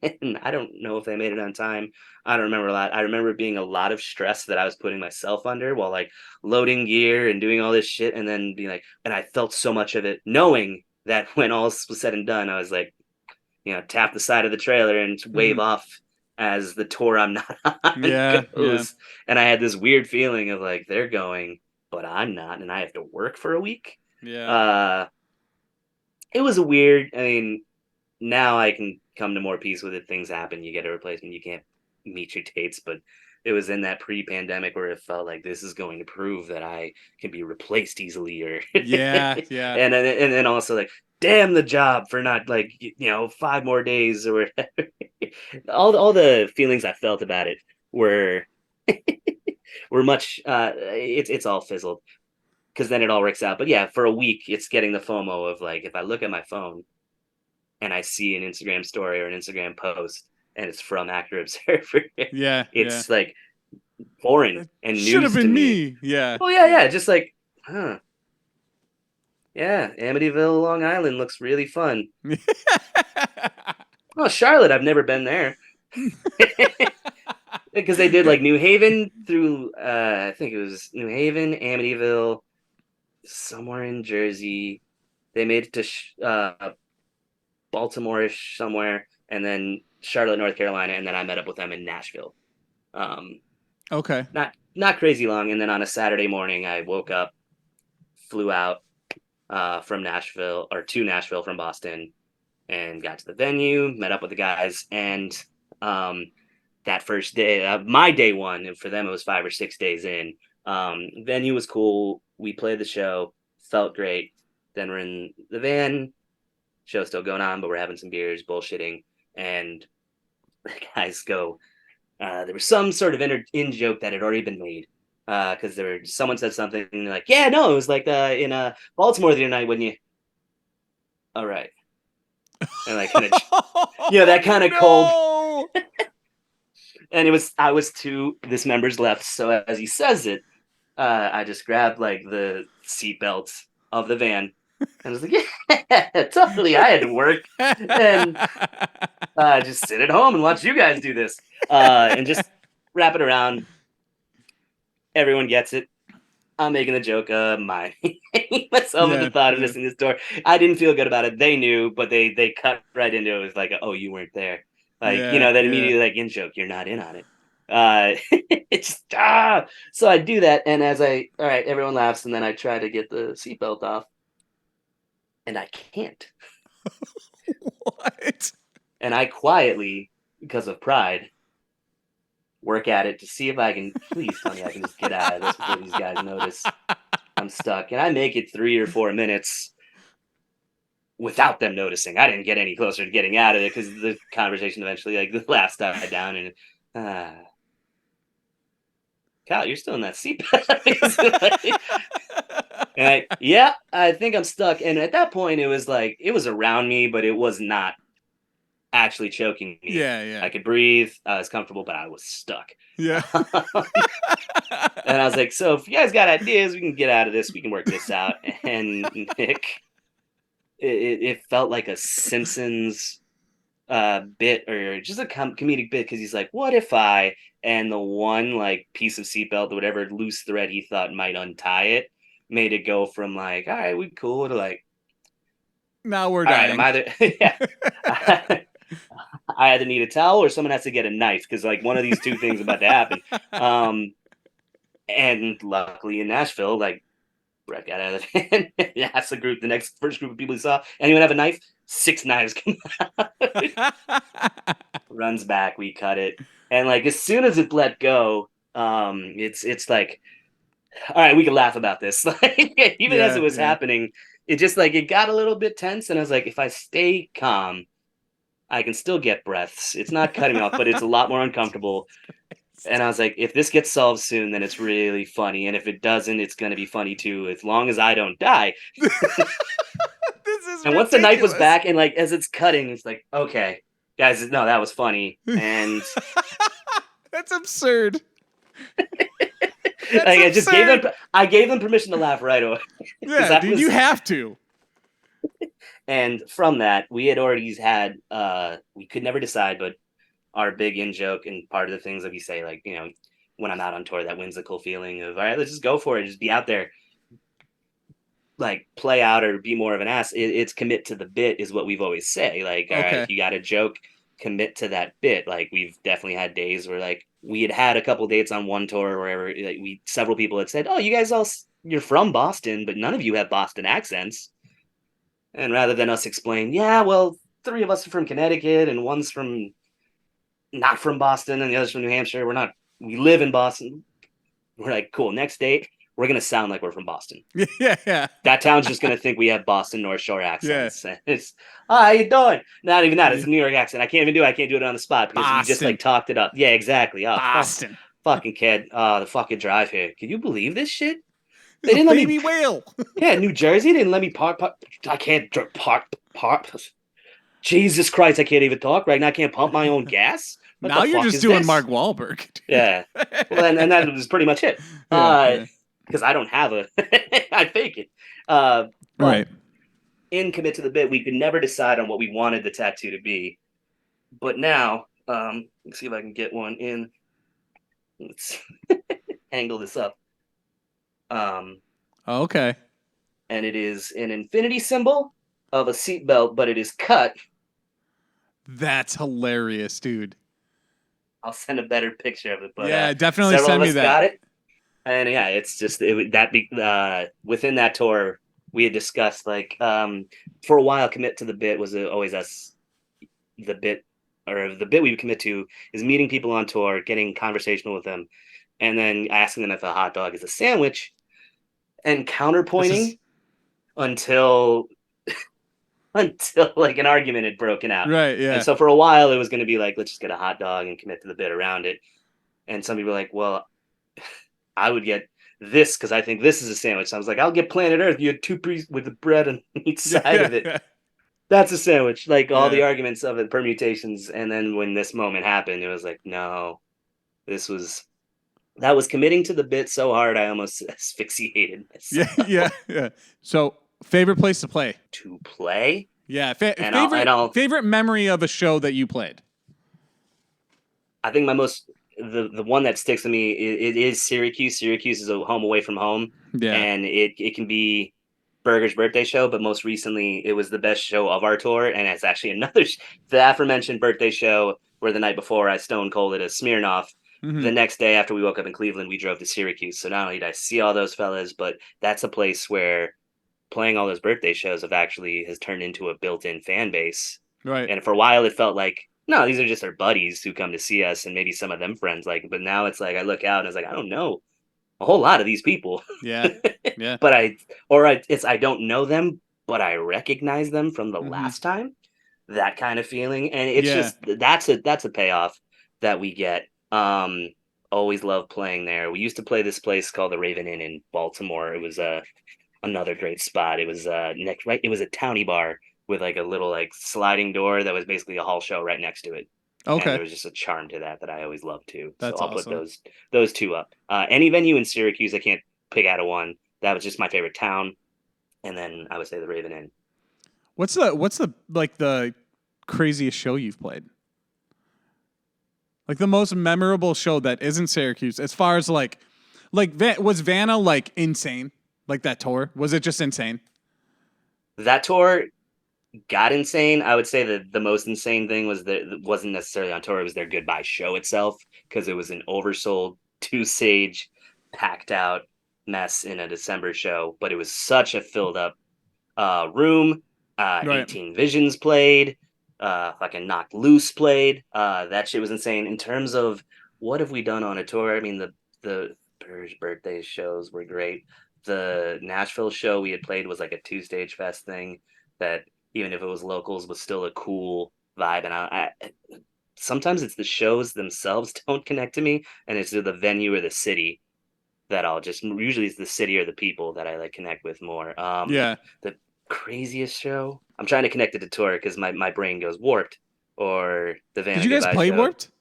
And I don't know if they made it on time. I don't remember a lot. I remember being a lot of stress that I was putting myself under while like loading gear and doing all this shit. And then being like, and I felt so much of it knowing that when all was said and done, I was like, tap the side of the trailer and wave off as the tour I'm not on goes. Yeah. And I had this weird feeling of like, they're going, but I'm not. And I have to work for a week. Yeah. It was weird. I mean, now I can come to more peace with it. Things happen. You get a replacement. You can't meet your dates. But it was in that pre-pandemic where it felt like this is going to prove that I can be replaced easily. Or yeah. And then also like, damn the job for not like 5 more days or whatever. all the feelings I felt about it were were much. It's all fizzled because then it all works out. But yeah, for a week, it's getting the FOMO of like if I look at my phone and I see an Instagram story or an Instagram post and it's from Actor Observer. It's like foreign and news should have been to me. Yeah. Oh yeah. Just like, huh. Yeah, Amityville, Long Island looks really fun. Oh, Charlotte, I've never been there. Because they did like New Haven through, I think it was New Haven, Amityville, somewhere in Jersey. They made it to Baltimore-ish somewhere, and then Charlotte, North Carolina, and then I met up with them in Nashville. Okay. Not crazy long, and then on a Saturday morning, I woke up, flew out from Nashville, or to Nashville from Boston, and got to the venue, met up with the guys, and that first day, my day one, and for them it was 5 or 6 days in, venue was cool, we played the show, felt great, then we're in the van, show's still going on, but we're having some beers, bullshitting, and the guys go, there was some sort of in joke that had already been made, because someone said something, and they're like, yeah, no, it was like in Baltimore the other night, wouldn't you? All right. And like kind of, that kind of cold. And I was to this member's left, so as he says it, I just grabbed like the seatbelt of the van, and I was like, yeah, totally. I had to work and just sit at home and watch you guys do this, and just wrap it around. Everyone gets it. I'm making the joke of myself at the thought of missing this door. I didn't feel good about it. They knew, but they cut right into it. It was like, oh, you weren't there. Like, that immediately like in joke, you're not in on it. It's just, so I do that. And all right, everyone laughs. And then I try to get the seatbelt off and I can't. What? And I quietly, because of pride, work at it to see if I can, please tell me I can just get out of this before these guys notice I'm stuck. And I make it 3 or 4 minutes without them noticing. I didn't get any closer to getting out of it because the conversation eventually, like, the last died down. And Kyle, you're still in that seatbelt. And I think I'm stuck. And at that point, it was like, it was around me, but it was not actually choking me. Yeah. I could breathe. I was comfortable, but I was stuck. Yeah. And I was like, so if you guys got ideas, we can get out of this. We can work this out. And Nick, it felt like a Simpsons bit or just a comedic bit because he's like, what if and the one like piece of seatbelt, whatever loose thread he thought might untie it, made it go from like, all right, we cool to like, now we're dying. Right, I'm either I either need a towel or someone has to get a knife because like one of these two things about to happen. And luckily in Nashville, like Brett got out of the van. That's the first group of people he saw. Anyone have a knife? 6 knives come out. Runs back, we cut it. And like as soon as it let go, it's like all right, we can laugh about this. Like, even as it was Yeah. happening, it just like it got a little bit tense, and I was like, if I stay calm, I can still get breaths. It's not cutting me off, but it's a lot more uncomfortable. And I was like, if this gets solved soon, then it's really funny. And if it doesn't, it's going to be funny too, as long as I don't die. This is And once the knife was ridiculous. back, and like as it's cutting, it's like, okay, guys, no, that was funny. And That's absurd. like, I gave them permission to laugh right away. Yeah, dude, you have to. And from that, we had already had we could never decide, but our big in joke and part of the things that we say, like, you know, when I'm out on tour, that whimsical feeling of, all right, let's just go for it, just be out there, like play out or be more of an ass. It's commit to the bit is what we've always say. Like, all right, if you got a joke, commit to that bit. Like, we've definitely had days where like we had a couple dates on one tour or wherever, like several people had said, oh, you guys you're from Boston, but none of you have Boston accents. And rather than us explain, yeah, well, 3 of us are from Connecticut and one's from not from Boston and the other's from New Hampshire. We live in Boston. We're like, cool, next date, we're going to sound like we're from Boston. Yeah. That town's just going to think we have Boston North Shore accents. Yeah. It's, how you doing? Not even that. It's a New York accent. I can't do it on the spot because we just like talked it up. Yeah, exactly. Oh, Boston. Fucking kid. Oh, the fucking drive here. Can you believe this shit? They didn't let me whale. Yeah, New Jersey didn't let me park. I can't park. Jesus Christ, I can't even talk right now. I can't pump my own gas. What now you're just doing this? Mark Wahlberg. Dude. Yeah. Well, and that was pretty much it. Because I don't have I fake it. Right. In Commit to the Bit, we could never decide on what we wanted the tattoo to be. But now, let's see if I can get one in. Let's angle this up. Okay. And it is an infinity symbol of a seatbelt, but it is cut. That's hilarious, dude. I'll send a better picture of it. But yeah, definitely send me that. Got it. And yeah, it's just within that tour, we had discussed like for a while, Commit to the Bit was always us. The bit we would commit to is meeting people on tour, getting conversational with them, and then asking them if a hot dog is a sandwich, and counterpointing until like an argument had broken out. Right. Yeah. And so for a while, it was going to be like, let's just get a hot dog and commit to the bit around it. And some people were like, well, I would get this because I think this is a sandwich. So I was like, I'll get Planet Earth. You had 2 pieces with the bread on each side of it. That's a sandwich. Like all the arguments of it, permutations. And then when this moment happened, it was like, no, that was committing to the bit so hard I almost asphyxiated myself. Yeah. So, favorite place to play? To play? Yeah. Favorite memory of a show that you played? I think the one that sticks to me it is Syracuse. Syracuse is a home away from home. Yeah. And it can be Berger's birthday show, but most recently it was the best show of our tour. And it's actually another, the aforementioned birthday show where the night before I stone cold it at Smirnoff. Mm-hmm. The next day after we woke up in Cleveland, we drove to Syracuse. So not only did I see all those fellas, but that's a place where playing all those birthday shows has turned into a built-in fan base. Right. And for a while it felt like, no, these are just our buddies who come to see us and maybe some of them friends. But now it's like, I look out and it's like, I don't know a whole lot of these people. Yeah. Yeah. But I don't know them, but I recognize them from the last time. That kind of feeling. And it's just, that's a payoff that we get. Always love playing there. We used to play this place called the Raven Inn in Baltimore. It was another great spot. It was it was a towny bar with like a little like sliding door that was basically a hall show right next to it. Okay. And there was just a charm to that I always loved too. That's so I'll awesome. put those 2 up. Any venue in Syracuse, I can't pick out of one. That was just my favorite town. And then I would say the Raven Inn. What's the like the craziest show you've played? Like the most memorable show that isn't Syracuse, as far as like was Vanna like insane? Like that tour, was it just insane? That tour got insane. I would say that the most insane thing was that it wasn't necessarily on tour. It was their goodbye show itself, because it was an oversold 2-stage, packed out mess in a December show. But it was such a filled up room. 18 Visions played. Fucking Knocked Loose played. That shit was insane. In terms of what have we done on a tour, I mean, the Burr's birthday shows were great. The Nashville show we had played was like a 2-stage fest thing that even if it was locals was still a cool vibe. And sometimes it's the shows themselves don't connect to me, and it's the venue or the city that I'll just usually it's the city or the people that I like connect with more. Yeah. The craziest show I'm trying to connect it to tour because my brain goes Warped or the Van Did you guys Goodbye play show. Warped?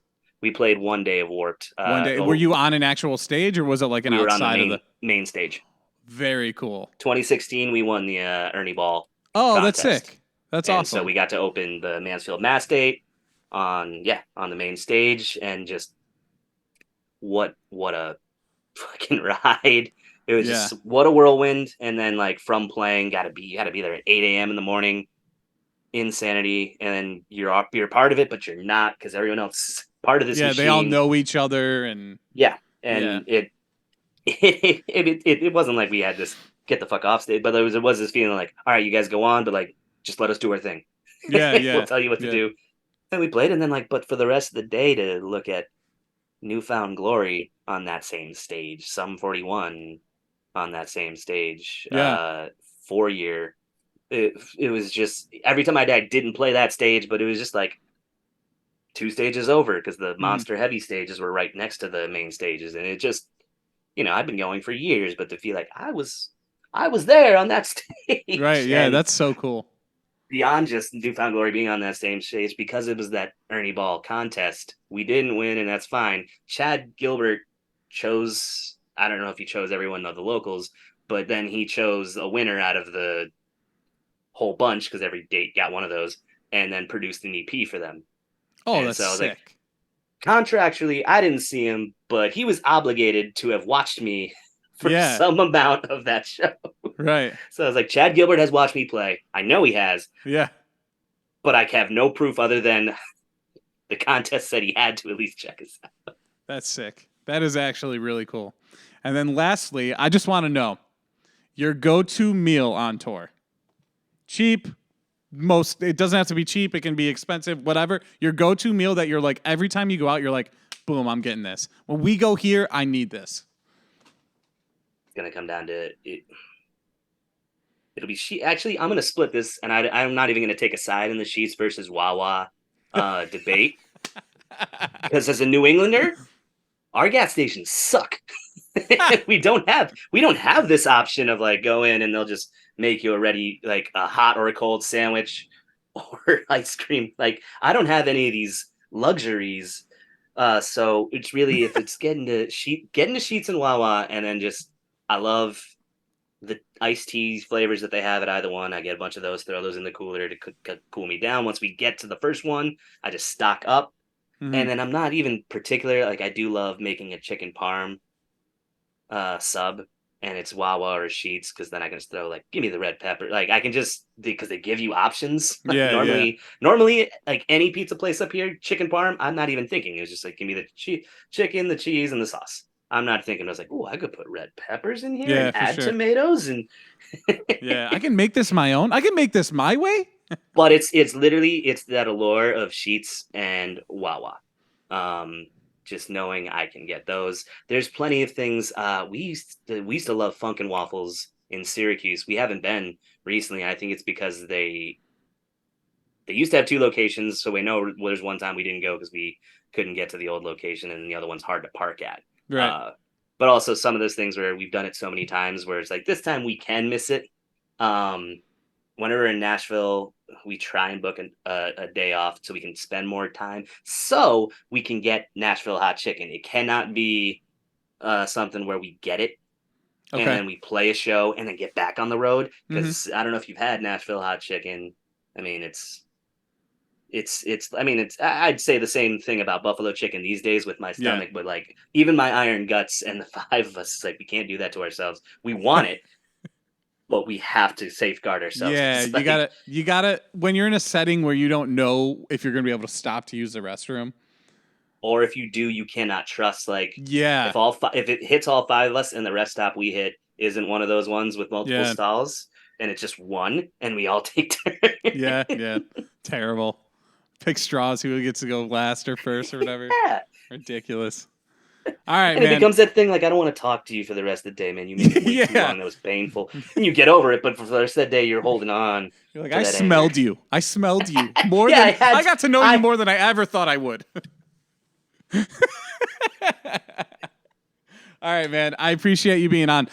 We played one day of Warped. One day. Were you on an actual stage or was it like an we were on outside of the main stage? Very cool. 2016, we won the Ernie Ball. Oh, contest. That's sick. That's and awesome. So we got to open the Mansfield Mass Date on the main stage, and just what a fucking ride. It was just what a whirlwind. And then like from playing, you gotta be there at 8 a.m. in the morning. Insanity. And then you're part of it, but you're not, because everyone else is part of this machine. They all know each other, and it wasn't like we had this get the fuck off stage, but there was this feeling like, all right, you guys go on, but like just let us do our thing. We'll tell you what to do. And we played, and then but for the rest of the day to look at Newfound Glory on that same stage, Sum 41 on that same stage, 4-year. It was just every time my dad didn't play that stage, but it was just like 2 stages over because the Monster Heavy stages were right next to the main stages, and it just, I've been going for years, but to feel like I was there on that stage, right? Yeah, that's so cool. Beyond just Newfound Glory being on that same stage, because it was that Ernie Ball contest, we didn't win, and that's fine. Chad Gilbert chose, I don't know if he chose everyone of the locals, but then he chose a winner out of the whole bunch, because every date got one of those, and then produced an EP for them. Oh, that's sick. Contractually, I didn't see him, but he was obligated to have watched me for some amount of that show. Right. So I was like, Chad Gilbert has watched me play. I know he has. Yeah. But I have no proof other than the contest said he had to at least check us out. That's sick. That is actually really cool. And then lastly, I just want to know your go-to meal on tour. Cheap. It doesn't have to be cheap. It can be expensive, whatever. Your go-to meal that you're like, every time you go out, you're like, boom, I'm getting this. When we go here, I need this. It's going to come down to it. It'll be Actually, I'm going to split this, and I'm not even going to take a side in the Sheetz versus Wawa debate. Because as a New Englander, our gas stations suck. we don't have this option of like go in and they'll just make you like a hot or a cold sandwich or ice cream. Like I don't have any of these luxuries. So it's really, if it's getting to Sheetz and Wawa, and then just, I love the iced tea flavors that they have at either one. I get a bunch of those, throw those in the cooler to cool me down. Once we get to the first one, I just stock up. Mm-hmm. And then I'm not even particular. Like I do love making a chicken parm sub, and it's Wawa or Sheetz, because then I can just throw like, give me the red pepper. Like I can just, because they give you options. Like, normally like any pizza place up here, chicken parm, I'm not even thinking. It was just like, give me the chicken, the cheese, and the sauce. I'm not thinking. I was like, oh, I could put red peppers in here and add tomatoes, and I can make this my own. I can make this my way. But it's literally that allure of Sheetz and Wawa. Just knowing I can get those. There's plenty of things. We used to love Funkin' Waffles in Syracuse. We haven't been recently. I think it's because they used to have 2 locations, so we know there's one time we didn't go because we couldn't get to the old location, and the other one's hard to park at. Right. But also some of those things where we've done it so many times where it's like, this time we can miss it. Whenever we're in Nashville, we try and book a day off so we can spend more time, so we can get Nashville hot chicken. It cannot be something where we get it and then we play a show and then get back on the road. Because I don't know if you've had Nashville hot chicken. I mean, I'd say the same thing about buffalo chicken these days with my stomach, but like even my iron guts and the 5 of us, it's like, we can't do that to ourselves. We want it. But we have to safeguard ourselves. Yeah, you gotta. When you're in a setting where you don't know if you're gonna be able to stop to use the restroom, or if you do, you cannot trust. Like, if it hits all 5 of us and the rest stop we hit isn't one of those ones with multiple stalls, and it's just one, and we all take turns. Yeah, terrible. Pick straws. Who gets to go last or first or whatever. Yeah. Ridiculous. All right, and man. it becomes that thing like, I don't want to talk to you for the rest of the day, man. You made it way too long. That was painful. And you get over it, but for the rest of the day, you're holding on. You're like, I smelled you. I smelled you more Yeah, than I got to know you more than I ever thought I would. All right, man. I appreciate you being on.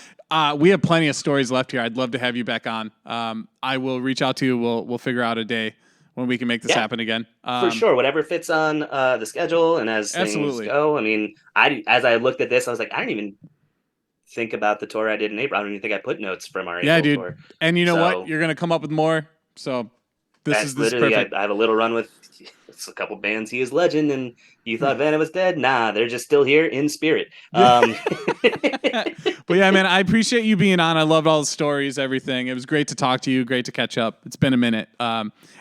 We have plenty of stories left here. I'd love to have you back on. I will reach out to you. We'll figure out a day when we can make this happen again. For sure. Whatever fits on the schedule and as things go. I mean, as I looked at this, I was like, I didn't even think about the tour I did in April. I don't even think I put notes from our April tour. And you know what? You're going to come up with more. So this is perfect. I have a little run with a couple bands. He is legend. And you thought Vanna was dead? Nah, they're just still here in spirit. But yeah, man, I appreciate you being on. I loved all the stories, everything. It was great to talk to you. Great to catch up. It's been a minute.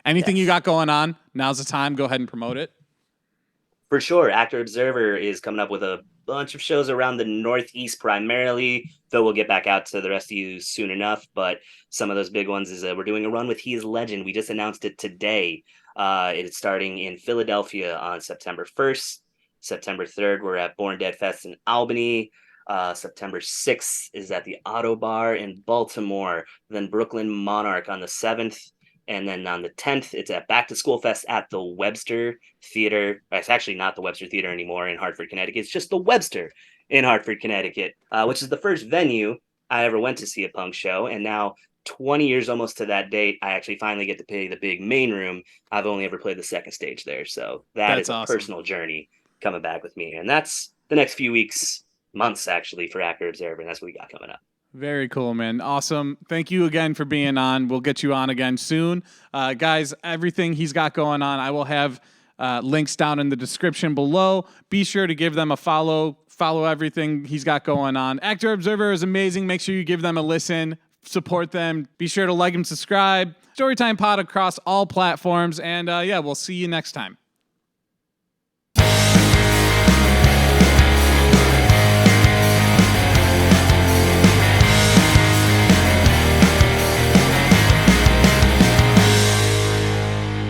Anything you got going on, now's the time. Go ahead and promote it. For sure. Actor Observer is coming up with a bunch of shows around the Northeast primarily, though we'll get back out to the rest of you soon enough. But some of those big ones is we're doing a run with He is Legend. We just announced it today. It's starting in Philadelphia on September 1st. September 3rd, we're at Born Dead Fest in Albany. September 6th is at the Auto Bar in Baltimore. Then Brooklyn Monarch on the 7th. And then on the 10th, it's at Back to School Fest at the Webster Theater. It's actually not the Webster Theater anymore in Hartford, Connecticut. It's just the Webster in Hartford, Connecticut, which is the first venue I ever went to see a punk show. And now 20 years almost to that date, I actually finally get to play the big main room. I've only ever played the second stage there. So that's a personal journey coming back with me. And that's the next few months actually for Actor Observer. And that's what we got coming up. Very cool, man. Awesome. Thank you again for being on. We'll get you on again soon. Guys, everything he's got going on, I will have links down in the description below. Be sure to give them a follow. Follow everything he's got going on. Actor Observer is amazing. Make sure you give them a listen. Support them. Be sure to like and subscribe. StouryTime Pod across all platforms. And we'll see you next time.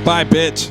Bye, bitch.